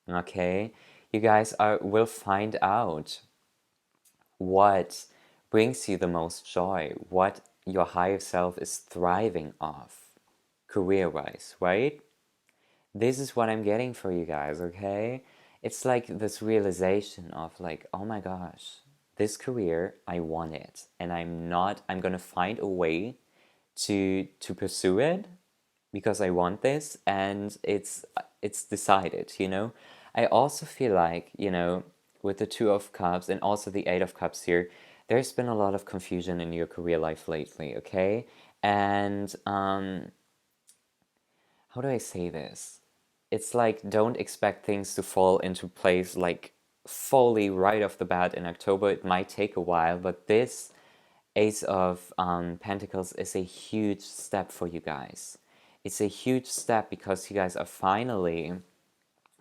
Okay? You guys will find out what brings you the most joy, what your higher self is thriving off, career-wise, right? This is what I'm getting for you guys, okay? It's like this realization of like, oh my gosh, this career, I want it. And I'm gonna find a way to pursue it because I want this, and it's decided, you know. I also feel like, you know, with the Two of Cups and also the Eight of Cups here, there's been a lot of confusion in your career life lately, okay? And how do I say this? It's like, don't expect things to fall into place like fully right off the bat in October. It might take a while, but this Ace of Pentacles is a huge step for you guys. It's a huge step because you guys are finally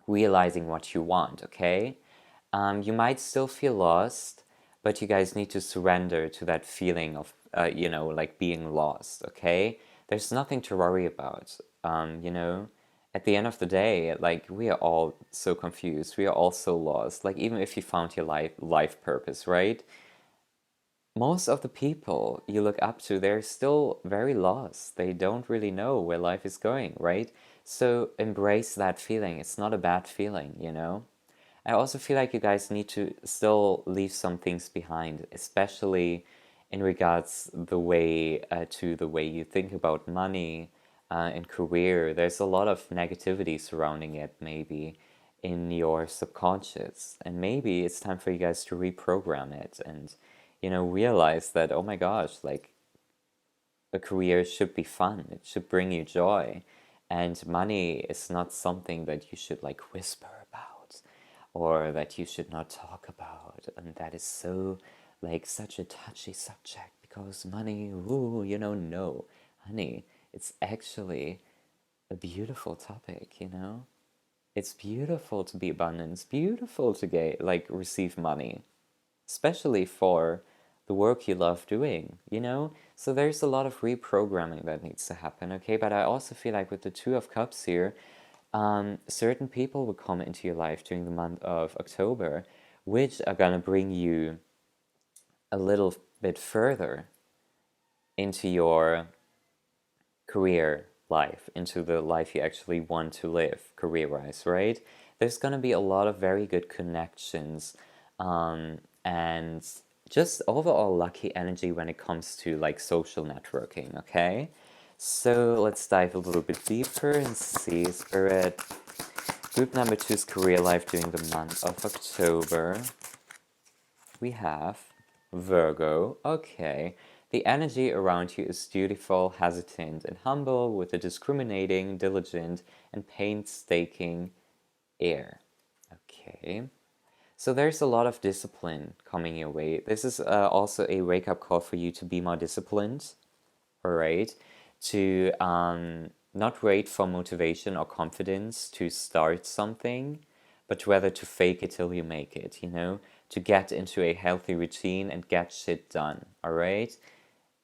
realizing what you want, okay? You might still feel lost, but you guys need to surrender to that feeling of, you know, like being lost, okay? There's nothing to worry about, you know? At the end of the day, like, we are all so confused. We are all so lost. Like, even if you found your life purpose, right? Most of the people you look up to, they're still very lost. They don't really know where life is going, right? So embrace that feeling. It's not a bad feeling, you know? I also feel like you guys need to still leave some things behind, especially in regards to the way you think about money and career. There's a lot of negativity surrounding it, maybe, in your subconscious. And maybe it's time for you guys to reprogram it and, realize that, oh my gosh, like a career should be fun, it should bring you joy. And money is not something that you should like whisper about or that you should not talk about. And that is so like such a touchy subject because money, ooh, no, honey, it's actually a beautiful topic. It's beautiful to be abundant. It's beautiful to get like receive money, especially for the work you love doing. So there's a lot of reprogramming that needs to happen, okay? But I also feel like with the Two of Cups here, certain people will come into your life during the month of October, which are gonna bring you a little bit further into your career life, into the life you actually want to live career-wise, right? There's going to be a lot of very good connections and just overall lucky energy when it comes to like social networking, okay? So let's dive a little bit deeper and see, Spirit. Group number 2 is career life during the month of October. We have Virgo. Okay. The energy around you is dutiful, hesitant, and humble with a discriminating, diligent, and painstaking air. Okay. So there's a lot of discipline coming your way. This is also a wake-up call for you to be more disciplined, all right? To not wait for motivation or confidence to start something, but rather to fake it till you make it, to get into a healthy routine and get shit done, all right?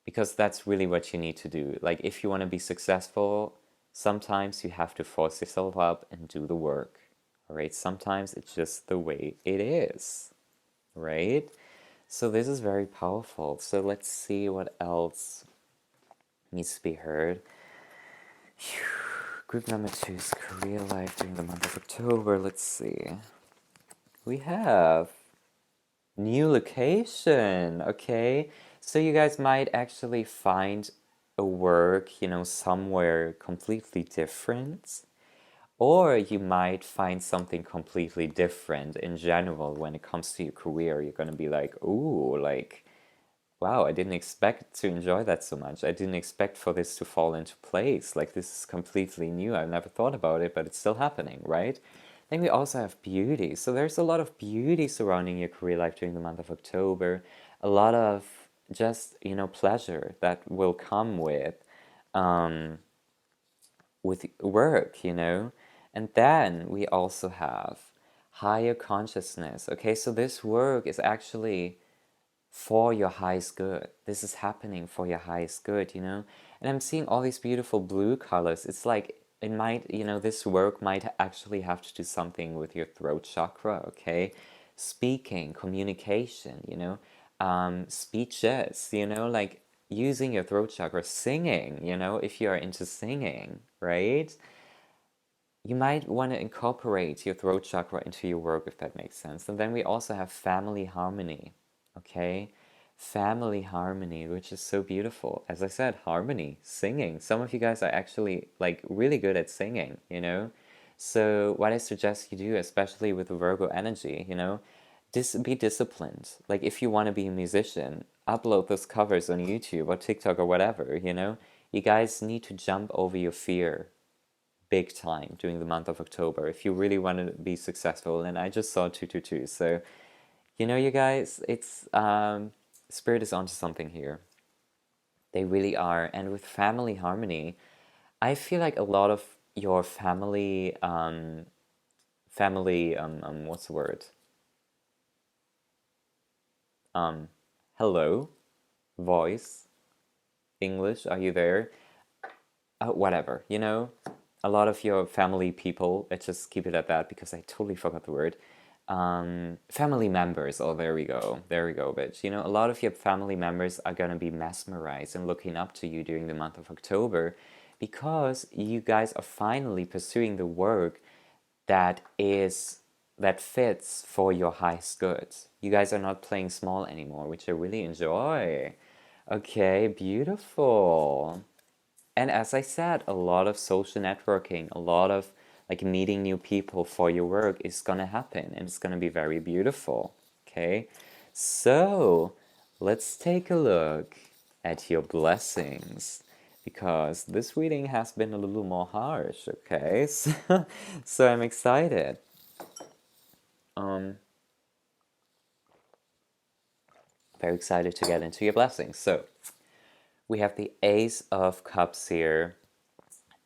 Because that's really what you need to do. Like, if you want to be successful, sometimes you have to force yourself up and do the work, all right? Sometimes it's just the way it is, right? So this is very powerful. So let's see what else needs to be heard. Group number 2 is career life during the month of October. Let's see. We have new location, okay? So you guys might actually find a work, somewhere completely different. Or you might find something completely different in general when it comes to your career. You're gonna be like, ooh, like, wow, I didn't expect to enjoy that so much. I didn't expect for this to fall into place. Like, this is completely new. I've never thought about it, but it's still happening, right? Then we also have beauty. So there's a lot of beauty surrounding your career life during the month of October. A lot of just, pleasure that will come with work. And then we also have higher consciousness. Okay, so this work is actually for your highest good. This is happening for your highest good. And I'm seeing all these beautiful blue colors. It's like it might, this work might actually have to do something with your throat chakra, okay? Speaking, communication, speeches, like using your throat chakra, singing, if you are into singing, right? You might want to incorporate your throat chakra into your work if that makes sense. And then we also have family harmony, okay? Family harmony, which is so beautiful. As I said, harmony, singing. Some of you guys are actually like really good at singing. So what I suggest you do, especially with the Virgo energy, be disciplined. Like if you want to be a musician, upload those covers on YouTube or TikTok or whatever. You guys need to jump over your fear big time during the month of October if you really want to be successful. And I just saw 222. So, you guys, it's Spirit is onto something here. They really are. And with family harmony, I feel like a lot of your family, what's the word? Hello, voice, English, are you there? Whatever. A lot of your family people, let's just keep it at that because I totally forgot the word. Family members, oh, there we go, bitch. A lot of your family members are gonna be mesmerized and looking up to you during the month of October because you guys are finally pursuing the work that fits for your highest good. You guys are not playing small anymore, which I really enjoy. Okay, beautiful. And as I said, a lot of social networking, a lot of like meeting new people for your work is gonna happen and it's gonna be very beautiful. Okay, so let's take a look at your blessings because this reading has been a little more harsh. Okay, so I'm excited. Um, very excited to get into your blessings. So we have the Ace of Cups here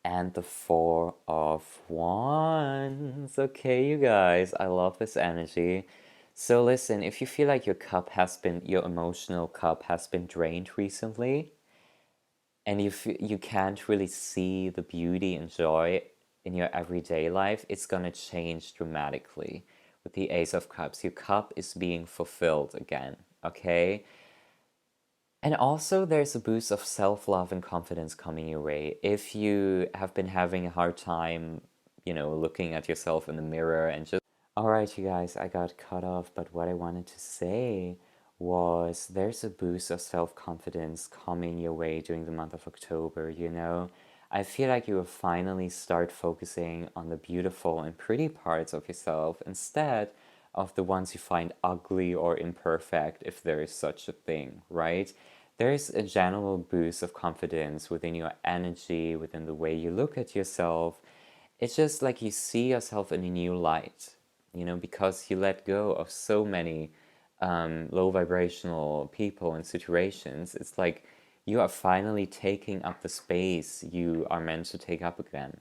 and the Four of Wands. Okay, you guys, I love this energy. So listen, if you feel like your emotional cup has been drained recently, and you can't really see the beauty and joy in your everyday life, it's gonna change dramatically with the Ace of Cups. Your cup is being fulfilled again, okay? And also, there's a boost of self love and confidence coming your way. If you have been having a hard time, looking at yourself in the mirror and just. Alright, you guys, I got cut off, but what I wanted to say was there's a boost of self confidence coming your way during the month of October. I feel like you will finally start focusing on the beautiful and pretty parts of yourself instead of the ones you find ugly or imperfect, if there is such a thing, right? There's a general boost of confidence within your energy, within the way you look at yourself. It's just like you see yourself in a new light, because you let go of so many low vibrational people and situations. It's like you are finally taking up the space you are meant to take up again.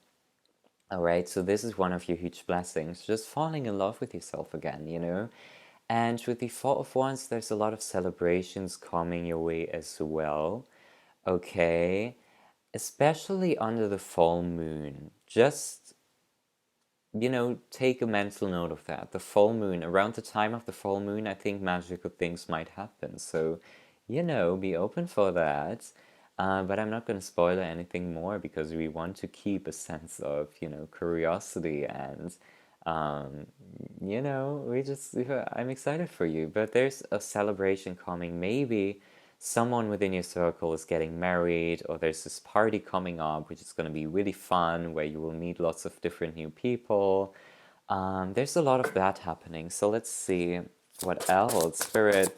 All right, so this is one of your huge blessings, just falling in love with yourself again. And with the Four of Wands, there's a lot of celebrations coming your way as well. Okay, especially under the full moon. Just take a mental note of that. The full moon, around the time of the full moon, I think magical things might happen. So, be open for that. But I'm not going to spoil anything more because we want to keep a sense of, curiosity and, um, I'm excited for you. But there's a celebration coming. Maybe someone within your circle is getting married, or there's this party coming up, which is going to be really fun, where you will meet lots of different new people. There's a lot of that happening. So let's see what else. Spirit,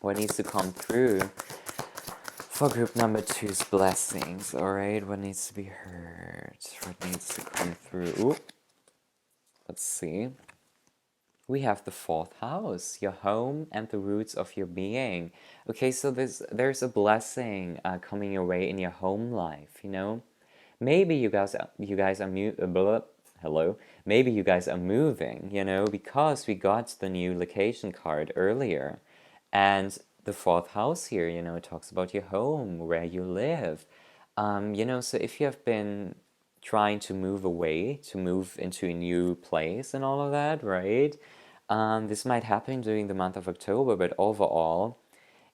what needs to come through for group number two's blessings? All right, what needs to be heard? What needs to come through? Ooh, let's see. We have the fourth house, your home and the roots of your being. Okay, so there's a blessing coming your way in your home life. Maybe you guys are hello. Maybe you guys are moving, because we got the new location card earlier, and the fourth house here, it talks about your home, where you live. So if you have been trying to move away, to move into a new place and all of that, right? This might happen during the month of October, but overall,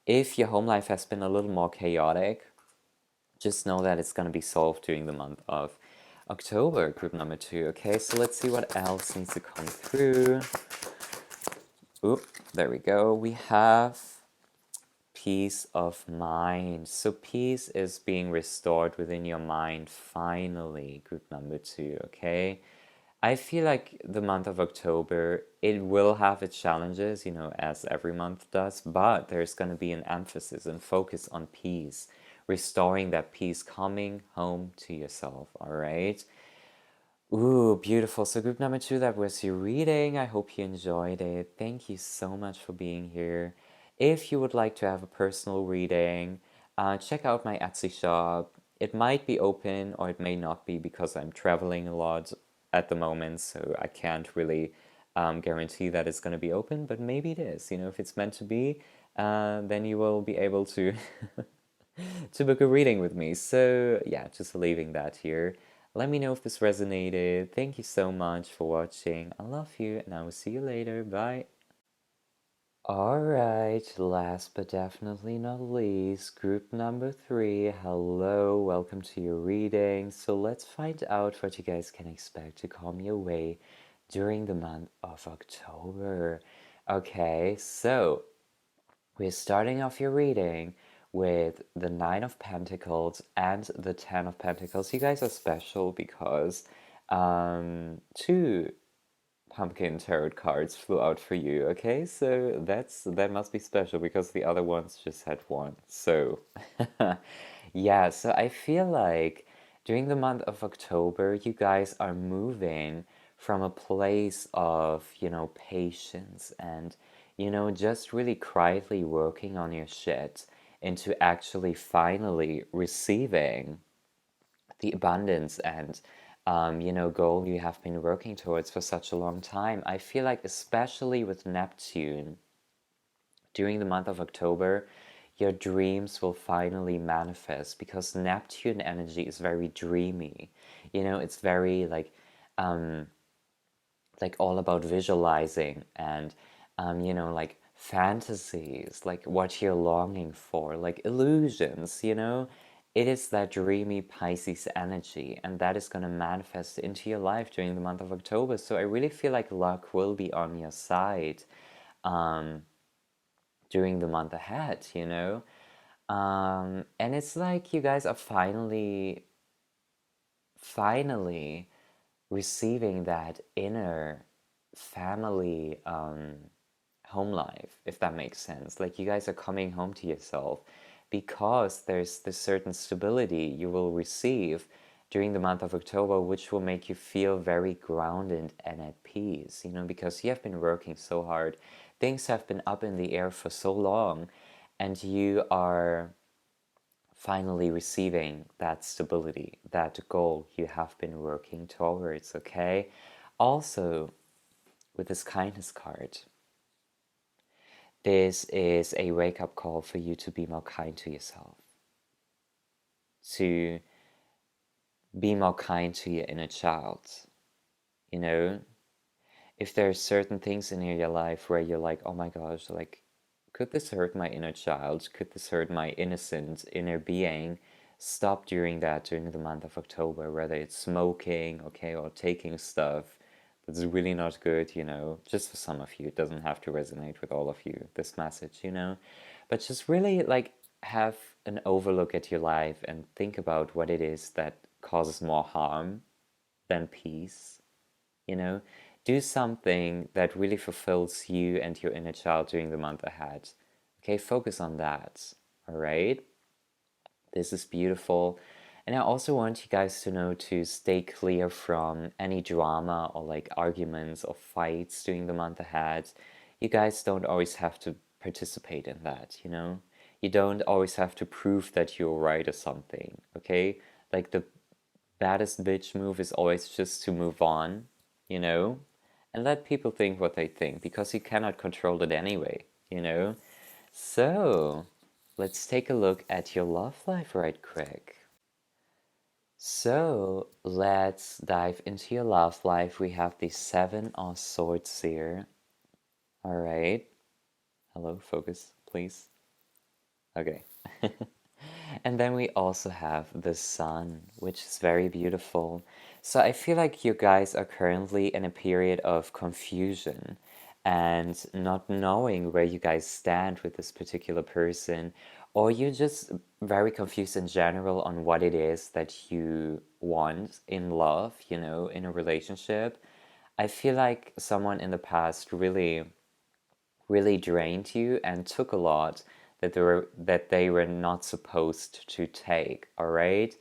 if your home life has been a little more chaotic, just know that it's going to be solved during the month of October, group number two. Okay, so let's see what else needs to come through. Oop, there we go. We have peace of mind. So peace is being restored within your mind finally, group number two, okay? I feel like the month of October, it will have its challenges, as every month does, but there's going to be an emphasis and focus on peace, restoring that peace, coming home to yourself, all right? Ooh, beautiful. So, group number two, that was your reading. I hope you enjoyed it. Thank you so much for being here. If you would like to have a personal reading, check out my Etsy shop. It might be open or it may not be because I'm traveling a lot at the moment, so I can't really guarantee that it's going to be open, but maybe it is. If it's meant to be, then you will be able to to book a reading with me. So, yeah, just leaving that here. Let me know if this resonated. Thank you so much for watching. I love you, and I will see you later. Bye. Alright, last but definitely not least, group number three. Hello, welcome to your reading. So let's find out what you guys can expect to come your way during the month of October. Okay, so we're starting off your reading with the Nine of Pentacles and the Ten of Pentacles. You guys are special because Two pumpkin tarot cards flew out for you, okay? So that must be special because the other ones just had one. So yeah, so I feel like during the month of October, you guys are moving from a place of, patience and, just really quietly working on your shit into actually finally receiving the abundance and goal you have been working towards for such a long time. I feel like especially with Neptune during the month of October, your dreams will finally manifest because Neptune energy is very dreamy. It's very like all about visualizing and like fantasies, like what you're longing for, like illusions. It is that dreamy Pisces energy, and that is going to manifest into your life during the month of October. So I really feel like luck will be on your side um, during the month ahead. And it's like you guys are finally receiving that inner family home life, if that makes sense. Like you guys are coming home to yourself because there's this certain stability you will receive during the month of October, which will make you feel very grounded and at peace, because you have been working so hard. Things have been up in the air for so long, and you are finally receiving that stability, that goal you have been working towards, okay? Also, with this kindness card, this is a wake up call for you to be more kind to yourself, to be more kind to your inner child. You know, if there are certain things in your life where you're like, oh my gosh, like, could this hurt my inner child? Could this hurt my innocent inner being? Stop doing that during the month of October, whether it's smoking, okay, or taking stuff that's really not good. Just for some of you, it doesn't have to resonate with all of you, this message. But just really like have an overlook at your life and think about what it is that causes more harm than peace. you know do something that really fulfills you and your inner child during the month ahead. Okay, focus on that. All right, this is beautiful. And I also want you guys to know to stay clear from any drama or like arguments or fights during the month ahead. You guys don't always have to participate in that. You don't always have to prove that you're right or something, okay? Like the baddest bitch move is always just to move on, you know, and let people think what they think because you cannot control it anyway. So, let's take a look at your love life right quick. So, let's dive into your love life. We have the Seven of Swords here. All right. Hello, focus, please. Okay. And then we also have the sun, which is very beautiful. So I feel like you guys are currently in a period of confusion and not knowing where you guys stand with this particular person, or you're just very confused in general on what it is that you want in love, in a relationship. I feel like someone in the past really drained you and took a lot that they were not supposed to take, all right?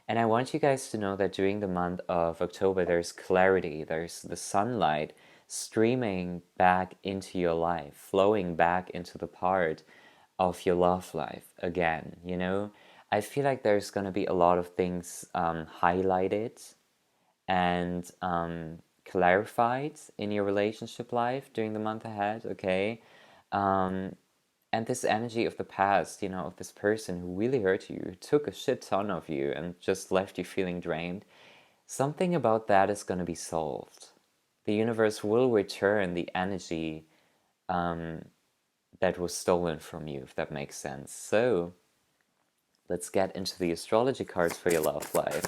And I want you guys to know that during the month of October there's clarity, there's the sunlight streaming back into your life, flowing back into the part of your love life again. I feel like there's going to be a lot of things highlighted and clarified in your relationship life during the month ahead, okay? Um, and this energy of the past, of this person who really hurt you, who took a shit ton of you and just left you feeling drained, something about that is going to be solved. The universe will return the energy that was stolen from you, if that makes sense. So, let's get into the astrology cards for your love life.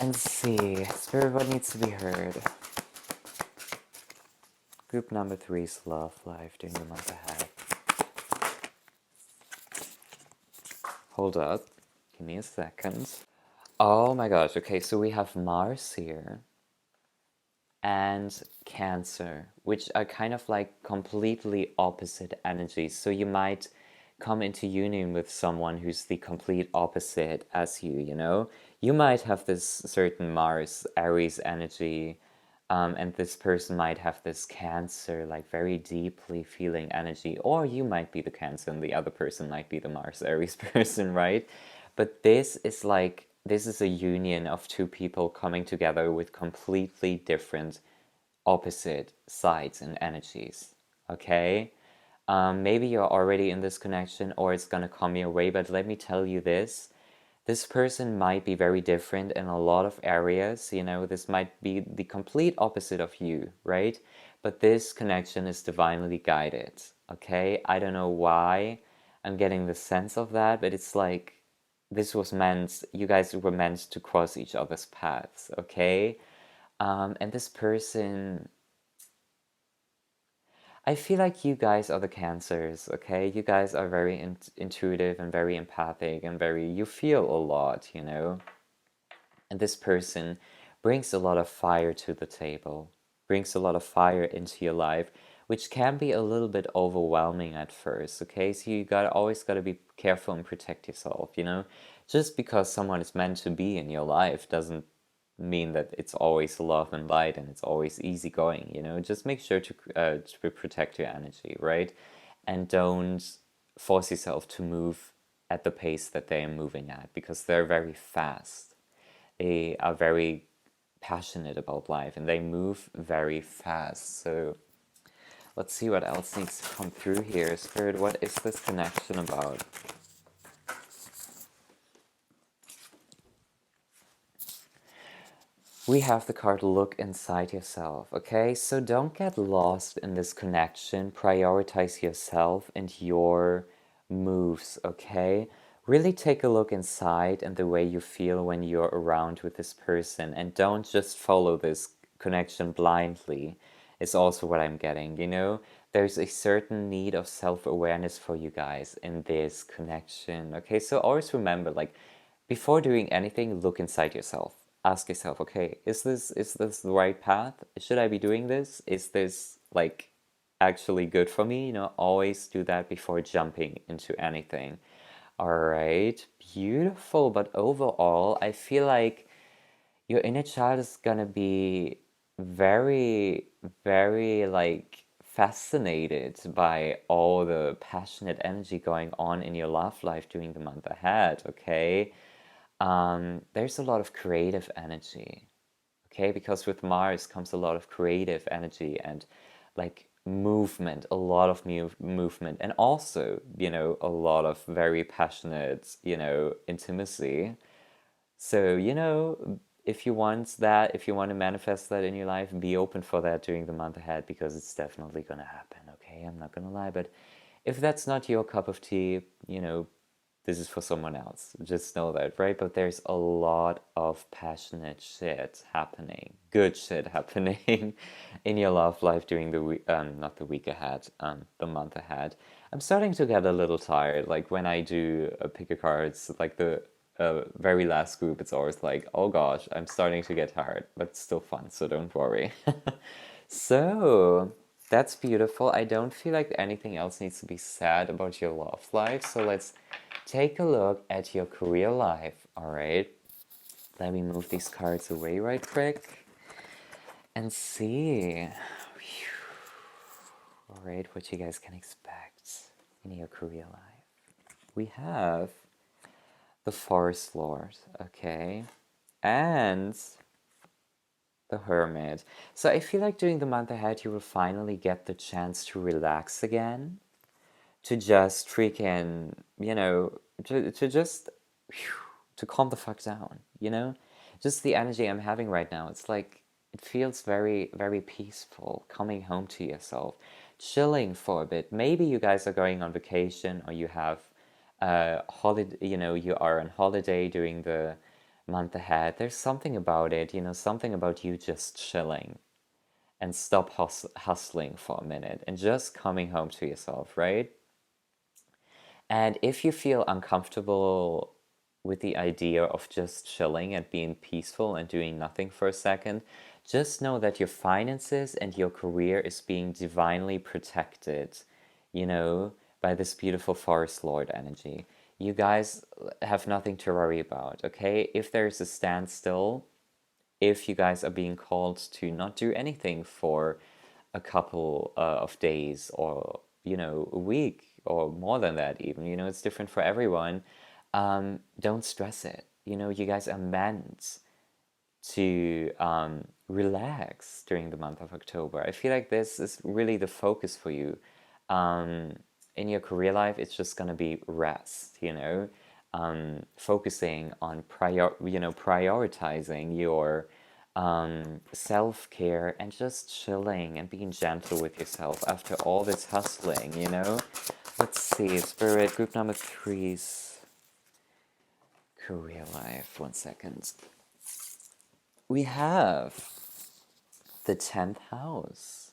And see, Spirit, what needs to be heard? Group number 3's love life during the month ahead. Hold up, give me a second. Oh my gosh. Okay, so we have Mars here and Cancer, which are kind of like completely opposite energies. So you might come into union with someone who's the complete opposite as you, you know? You might have this certain Mars, Aries energy, and this person might have this Cancer, like very deeply feeling energy, or you might be the Cancer and the other person might be the Mars, Aries person, right? But this is a union of two people coming together with completely different opposite sides and energies. Okay? Maybe you're already in this connection or it's gonna come your way, but let me tell you this. This person might be very different in a lot of areas. You know, this might be the complete opposite of you, right? But this connection is divinely guided. Okay? I don't know why I'm getting the sense of that, but it's like this was meant, you guys were meant to cross each other's paths, okay? And this person, I feel like you guys are the Cancers, okay? You guys are very intuitive and very empathic and very, you feel a lot, you know? And this person brings a lot of fire to the table, brings a lot of fire into your life, which can be a little bit overwhelming at first, okay? So you always gotta be careful and protect yourself, you know? Just because someone is meant to be in your life doesn't mean that it's always love and light and it's always easy going, you know? Just make sure to protect your energy, right? And don't force yourself to move at the pace that they are moving at because they're very fast. They are very passionate about life and they move very fast. So let's see what else needs to come through here. Spirit, what is this connection about? We have the card Look Inside Yourself, okay? So don't get lost in this connection. Prioritize yourself and your moves, okay? Really take a look inside and the way you feel when you're around with this person and don't just follow this connection blindly, is also what I'm getting, you know? There's a certain need of self-awareness for you guys in this connection, okay? So always remember, like, before doing anything, look inside yourself. Ask yourself, okay, is this the right path? Should I be doing this? Is this like actually good for me? You know, always do that before jumping into anything. All right, beautiful. But overall, I feel like your inner child is gonna be very, very like fascinated by all the passionate energy going on in your love life during the month ahead, okay? There's a lot of creative energy, okay? Because with Mars comes a lot of creative energy and like movement, a lot of movement, and also, you know, a lot of very passionate, you know, intimacy. So, you know, if you want that, if you want to manifest that in your life, be open for that during the month ahead because it's definitely gonna happen, okay? I'm not gonna lie, but if that's not your cup of tea, you know, this is for someone else. Just know that, right? But there's a lot of passionate shit happening, good shit happening in your love life during the week, not the week ahead, the month ahead. I'm starting to get a little tired. Like when I do pick a cards, like the very last group, it's always like, oh gosh, I'm starting to get tired, but it's still fun, so don't worry. So that's beautiful. I don't feel like anything else needs to be said about your love life. So let's take a look at your career life. All right. Let me move these cards away right quick and see. All right, what you guys can expect in your career life. We have the Forest Lord, okay, and the Hermit. So I feel like during the month ahead, you will finally get the chance to relax again, to just freaking, you know, to just whew, to calm the fuck down, you know? Just the energy I'm having right now. It's like it feels very, very peaceful coming home to yourself, chilling for a bit. Maybe you guys are going on vacation or you have holiday, you know, you are on holiday during the month ahead. There's something about it, you know, something about you just chilling and stop hustling for a minute and just coming home to yourself, right? And if you feel uncomfortable with the idea of just chilling and being peaceful and doing nothing for a second, just know that your finances and your career is being divinely protected, you know, by this beautiful forest lord energy. You guys have nothing to worry about, okay? If there's a standstill, if you guys are being called to not do anything for a couple of days or, a week or more than that, even, it's different for everyone. Don't stress it. You guys are meant to relax during the month of October. I feel like this is really the focus for you. Um, in your career life, it's just gonna be rest, focusing on prioritizing your self-care and just chilling and being gentle with yourself after. All this hustling. Let's see, Spirit, group number three's career life. 1 second. We have the 10th house,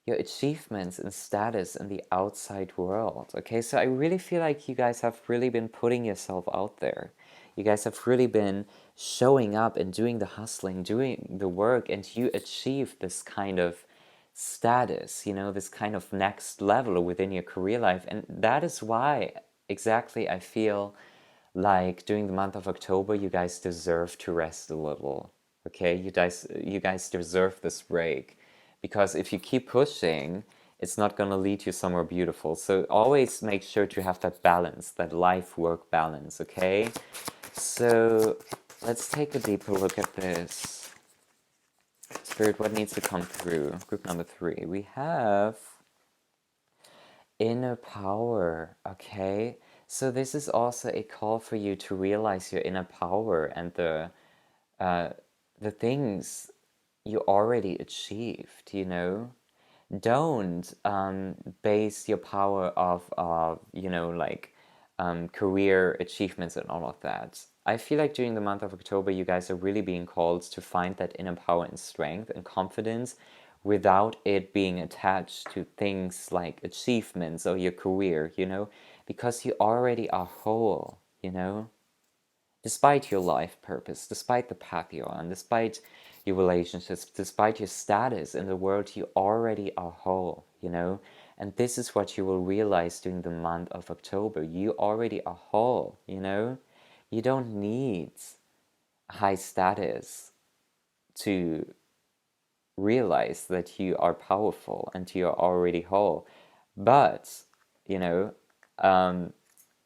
your achievements and status in the outside world. Okay, so I really feel like you guys have really been putting yourself out there. You guys have really been showing up and doing the hustling, doing the work, and you achieve this kind of status, this kind of next level within your career life. And that is why exactly I feel like during the month of October, you guys deserve to rest a little. Okay, you guys deserve this break, because if you keep pushing, it's not going to lead you somewhere beautiful. So always make sure to have that balance, that life work balance. Okay, so let's take a deeper look at this. Spirit, what needs to come through? Group number three, we have inner power. Okay, so this is also a call for you to realize your inner power and uh, the things you already achieved. Don't base your power of like career achievements and all of that. I feel like during the month of October, you guys are really being called to find that inner power and strength and confidence without it being attached to things like achievements or your career, because you already are whole. Despite your life purpose, despite the path you're on, despite your relationships, despite your status in the world, you already are whole. And this is what you will realize during the month of October. You already are whole. You don't need high status to realize that you are powerful and you are already whole. But, you know, um,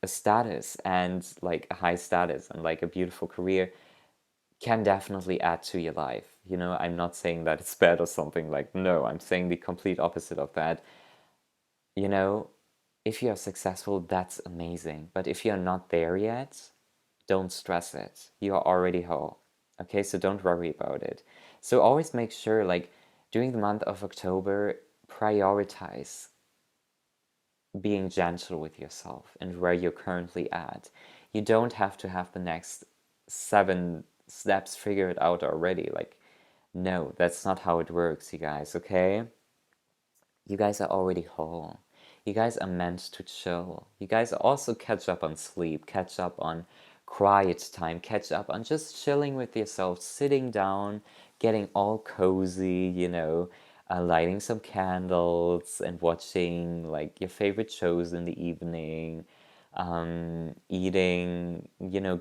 a status and like a high status and like a beautiful career can definitely add to your life. I'm not saying that it's bad or something, like, no, I'm saying the complete opposite of that. You know, if you're successful, that's amazing. But if you're not there yet, don't stress it. You are already whole. Okay, so don't worry about it. So always make sure, like, during the month of October, prioritize being gentle with yourself and where you're currently at. You don't have to have the next 7 steps figured out already. Like, no, that's not how it works, you guys, okay? You guys are already whole. You guys are meant to chill. You guys also catch up on sleep, catch up on quiet time, catch up on just chilling with yourself, sitting down, getting all cozy, lighting some candles and watching like your favorite shows in the evening, eating,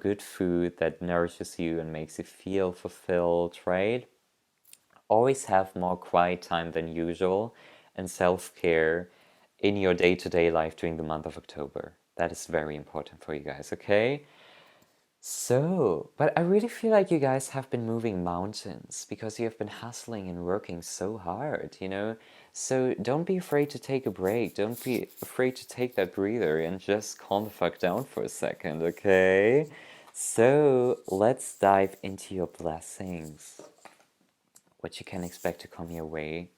good food that nourishes you and makes you feel fulfilled, right? Always have more quiet time than usual and self-care in your day-to-day life during the month of October. That is very important for you guys, okay? So, but I really feel like you guys have been moving mountains because you have been hustling and working so hard. So don't be afraid to take a break. Don't be afraid to take that breather and just calm the fuck down for a second, okay? So let's dive into your blessings, what you can expect to come your way.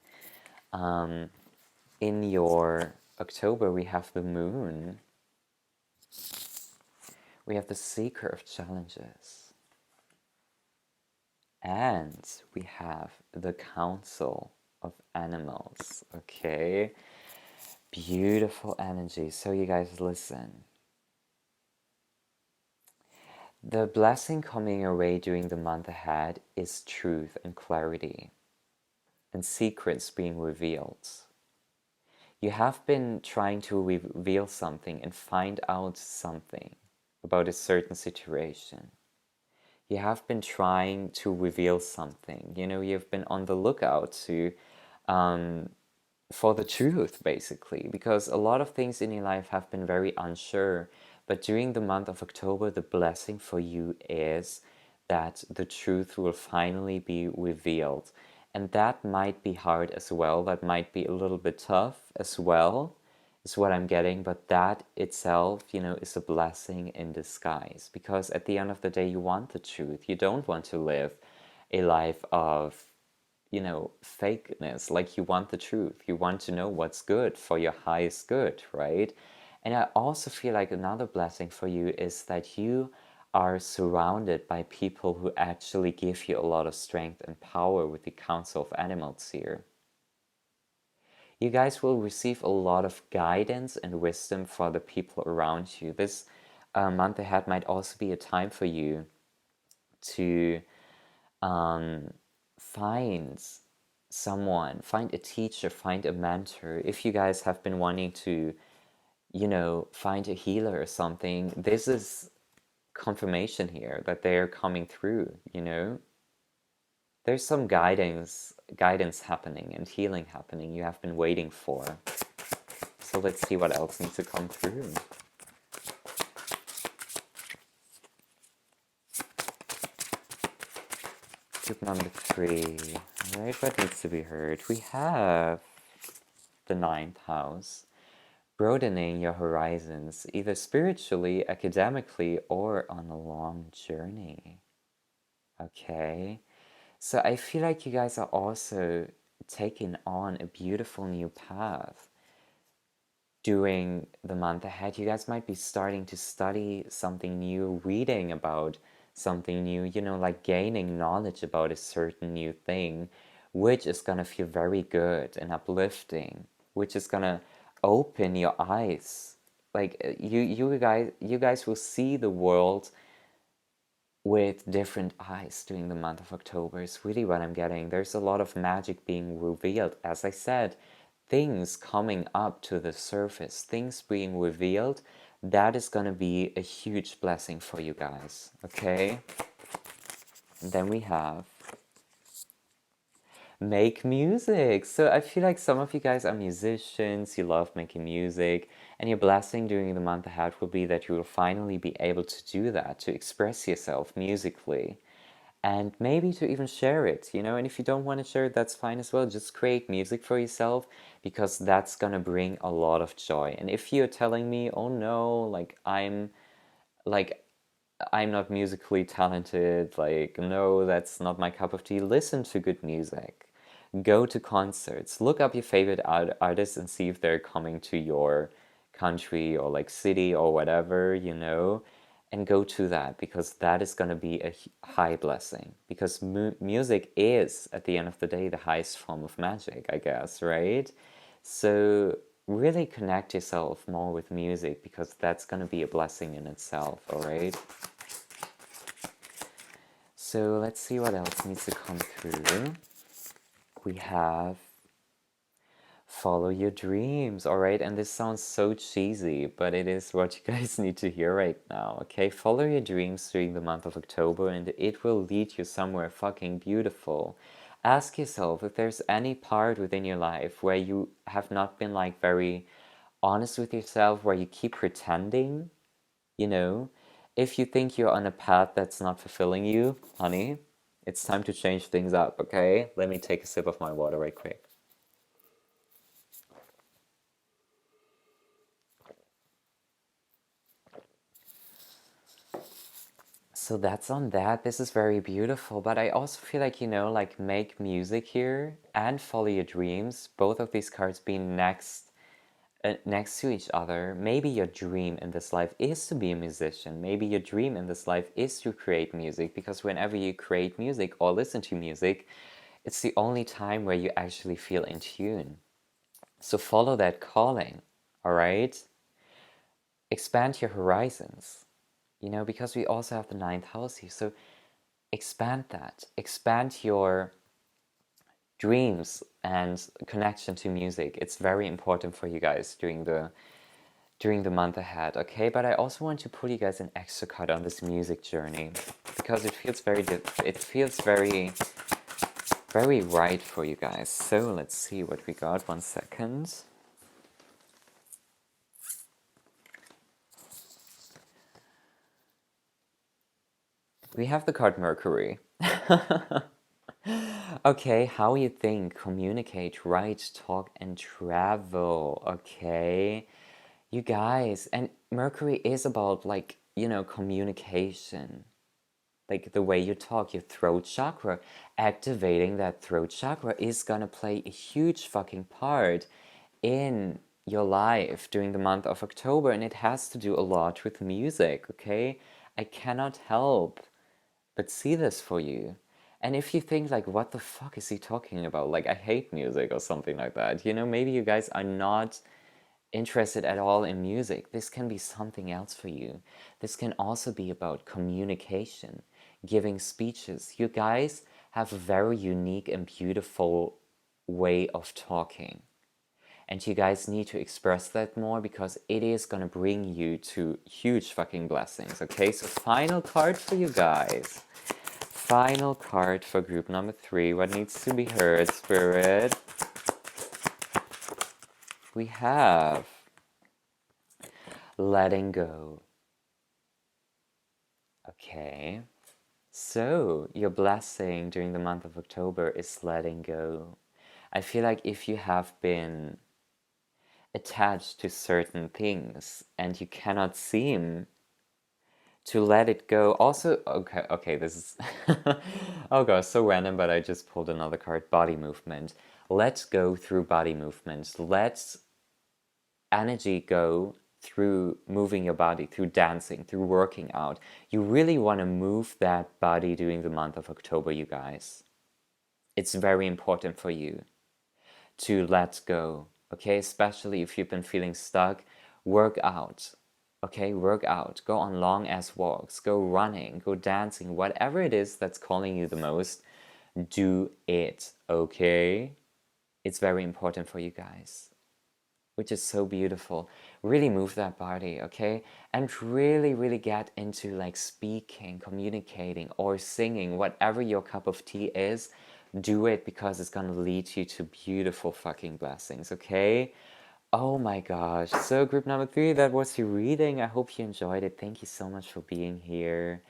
In your October, we have the moon, we have the seeker of challenges, and we have the council of animals. Okay, beautiful energy. So, you guys, listen. The blessing coming your way during the month ahead is truth and clarity and secrets being revealed. You have been trying to reveal something and find out something about a certain situation. You have been trying to reveal something. You've been on the lookout um, for the truth, basically, because a lot of things in your life have been very unsure. But during the month of October, the blessing for you is that the truth will finally be revealed. And that might be hard as well. That might be a little bit tough as well, is what I'm getting. But that itself, is a blessing in disguise. Because at the end of the day, you want the truth. You don't want to live a life of fakeness. Like, you want the truth. You want to know what's good for your highest good, right? And I also feel like another blessing for you is that you are surrounded by people who actually give you a lot of strength and power with the Council of Animals here. You guys will receive a lot of guidance and wisdom for the people around you. This month ahead might also be a time for you to um, find find a teacher, find a mentor. If you guys have been wanting to, find a healer or something, this is confirmation here that they are coming through. There's some guidance happening and healing happening you have been waiting for. So let's see what else needs to come through. Tip number 3. Alright, what needs to be heard? We have the 9th house. Broadening your horizons, either spiritually, academically, or on a long journey. Okay? So I feel like you guys are also taking on a beautiful new path during the month ahead. You guys might be starting to study something new, reading about something new, like gaining knowledge about a certain new thing, which is gonna feel very good and uplifting, which is gonna open your eyes. Like, you guys will see the world with different eyes during the month of October is really what I'm getting. There's a lot of magic being revealed. As I said, things coming up to the surface, things being revealed, that is going to be a huge blessing for you guys, okay? And then we have make music. So I feel like some of you guys are musicians, you love making music, and your blessing during the month ahead will be that you will finally be able to do that, to express yourself musically. And maybe to even share it. And if you don't want to share it, that's fine as well. Just create music for yourself, because that's gonna bring a lot of joy. And if you're telling me, oh no, like I'm not musically talented, like, no, that's not my cup of tea, listen to good music. Go to concerts. Look up your favorite artists and see if they're coming to your country or like city or whatever, and go to that, because that is going to be a high blessing. Because music is, at the end of the day, the highest form of magic, I guess, right? So really connect yourself more with music, because that's going to be a blessing in itself, all right? So let's see what else needs to come through. We have follow your dreams, all right? And this sounds so cheesy, but it is what you guys need to hear right now, okay? Follow your dreams during the month of October, and it will lead you somewhere fucking beautiful. Ask yourself if there's any part within your life where you have not been like very honest with yourself, where you keep pretending, you know? If you think you're on a path that's not fulfilling you, honey, it's time to change things up, okay? Let me take a sip of my water right quick. So that's on that. This is very beautiful, but I also feel like, like make music here and follow your dreams, both of these cards being next to each other. Maybe your dream in this life is to be a musician. Maybe your dream in this life is to create music, because whenever you create music or listen to music, it's the only time where you actually feel in tune. So follow that calling, all right? Expand your horizons. because we also have the ninth house here. So expand that. Expand your dreams and connection to music. It's very important for you guys during the month ahead, okay? But I also want to put you guys an extra card on this music journey because it feels very right for you guys. So let's see what we got. 1 second. We have the card Mercury. Okay, how you think, communicate, write, talk, and travel. Okay, you guys, and Mercury is about like, communication, like the way you talk, your throat chakra. Activating that throat chakra is gonna play a huge fucking part in your life during the month of October, and it has to do a lot with music, okay? I cannot help but see this for you. And if you think like, what the fuck is he talking about? Like, I hate music or something like that. Maybe you guys are not interested at all in music. This can be something else for you. This can also be about communication, giving speeches. You guys have a very unique and beautiful way of talking. And you guys need to express that more because it is gonna bring you to huge fucking blessings. Okay, so final card for you guys. Final card for group number 3. What needs to be heard, Spirit? We have letting go. Okay. So, your blessing during the month of October is letting go. I feel like if you have been attached to certain things and you cannot seem to let it go. Also, okay, this is oh gosh, so random, but I just pulled another card, body movement. Let go through body movement. Let energy go through moving your body, through dancing, through working out. You really want to move that body during the month of October, you guys. It's very important for you to let go, okay? Especially if you've been feeling stuck, work out, okay? Work out, go on long ass walks, go running, go dancing, whatever it is that's calling you the most, do it, okay? It's very important for you guys, which is so beautiful. Really move that body, okay? And really, really get into like speaking, communicating, or singing, whatever your cup of tea is. Do it because it's gonna lead you to beautiful fucking blessings, okay? Oh my gosh. So, group number 3, that was your reading. I hope you enjoyed it. Thank you so much for being here.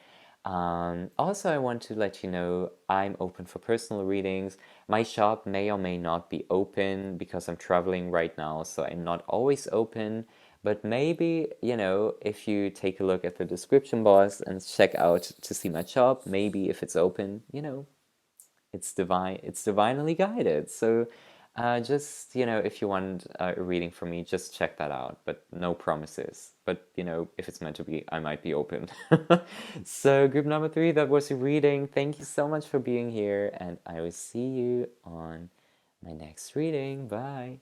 Also, I want to let you know I'm open for personal readings. My shop may or may not be open because I'm traveling right now, so I'm not always open. But maybe, if you take a look at the description box and check out to see my shop, maybe if it's open, it's divine, it's divinely guided. So just, if you want a reading from me, just check that out, but no promises. But if it's meant to be, I might be open. So group number 3, that was your reading. Thank you so much for being here, and I will see you on my next reading. Bye.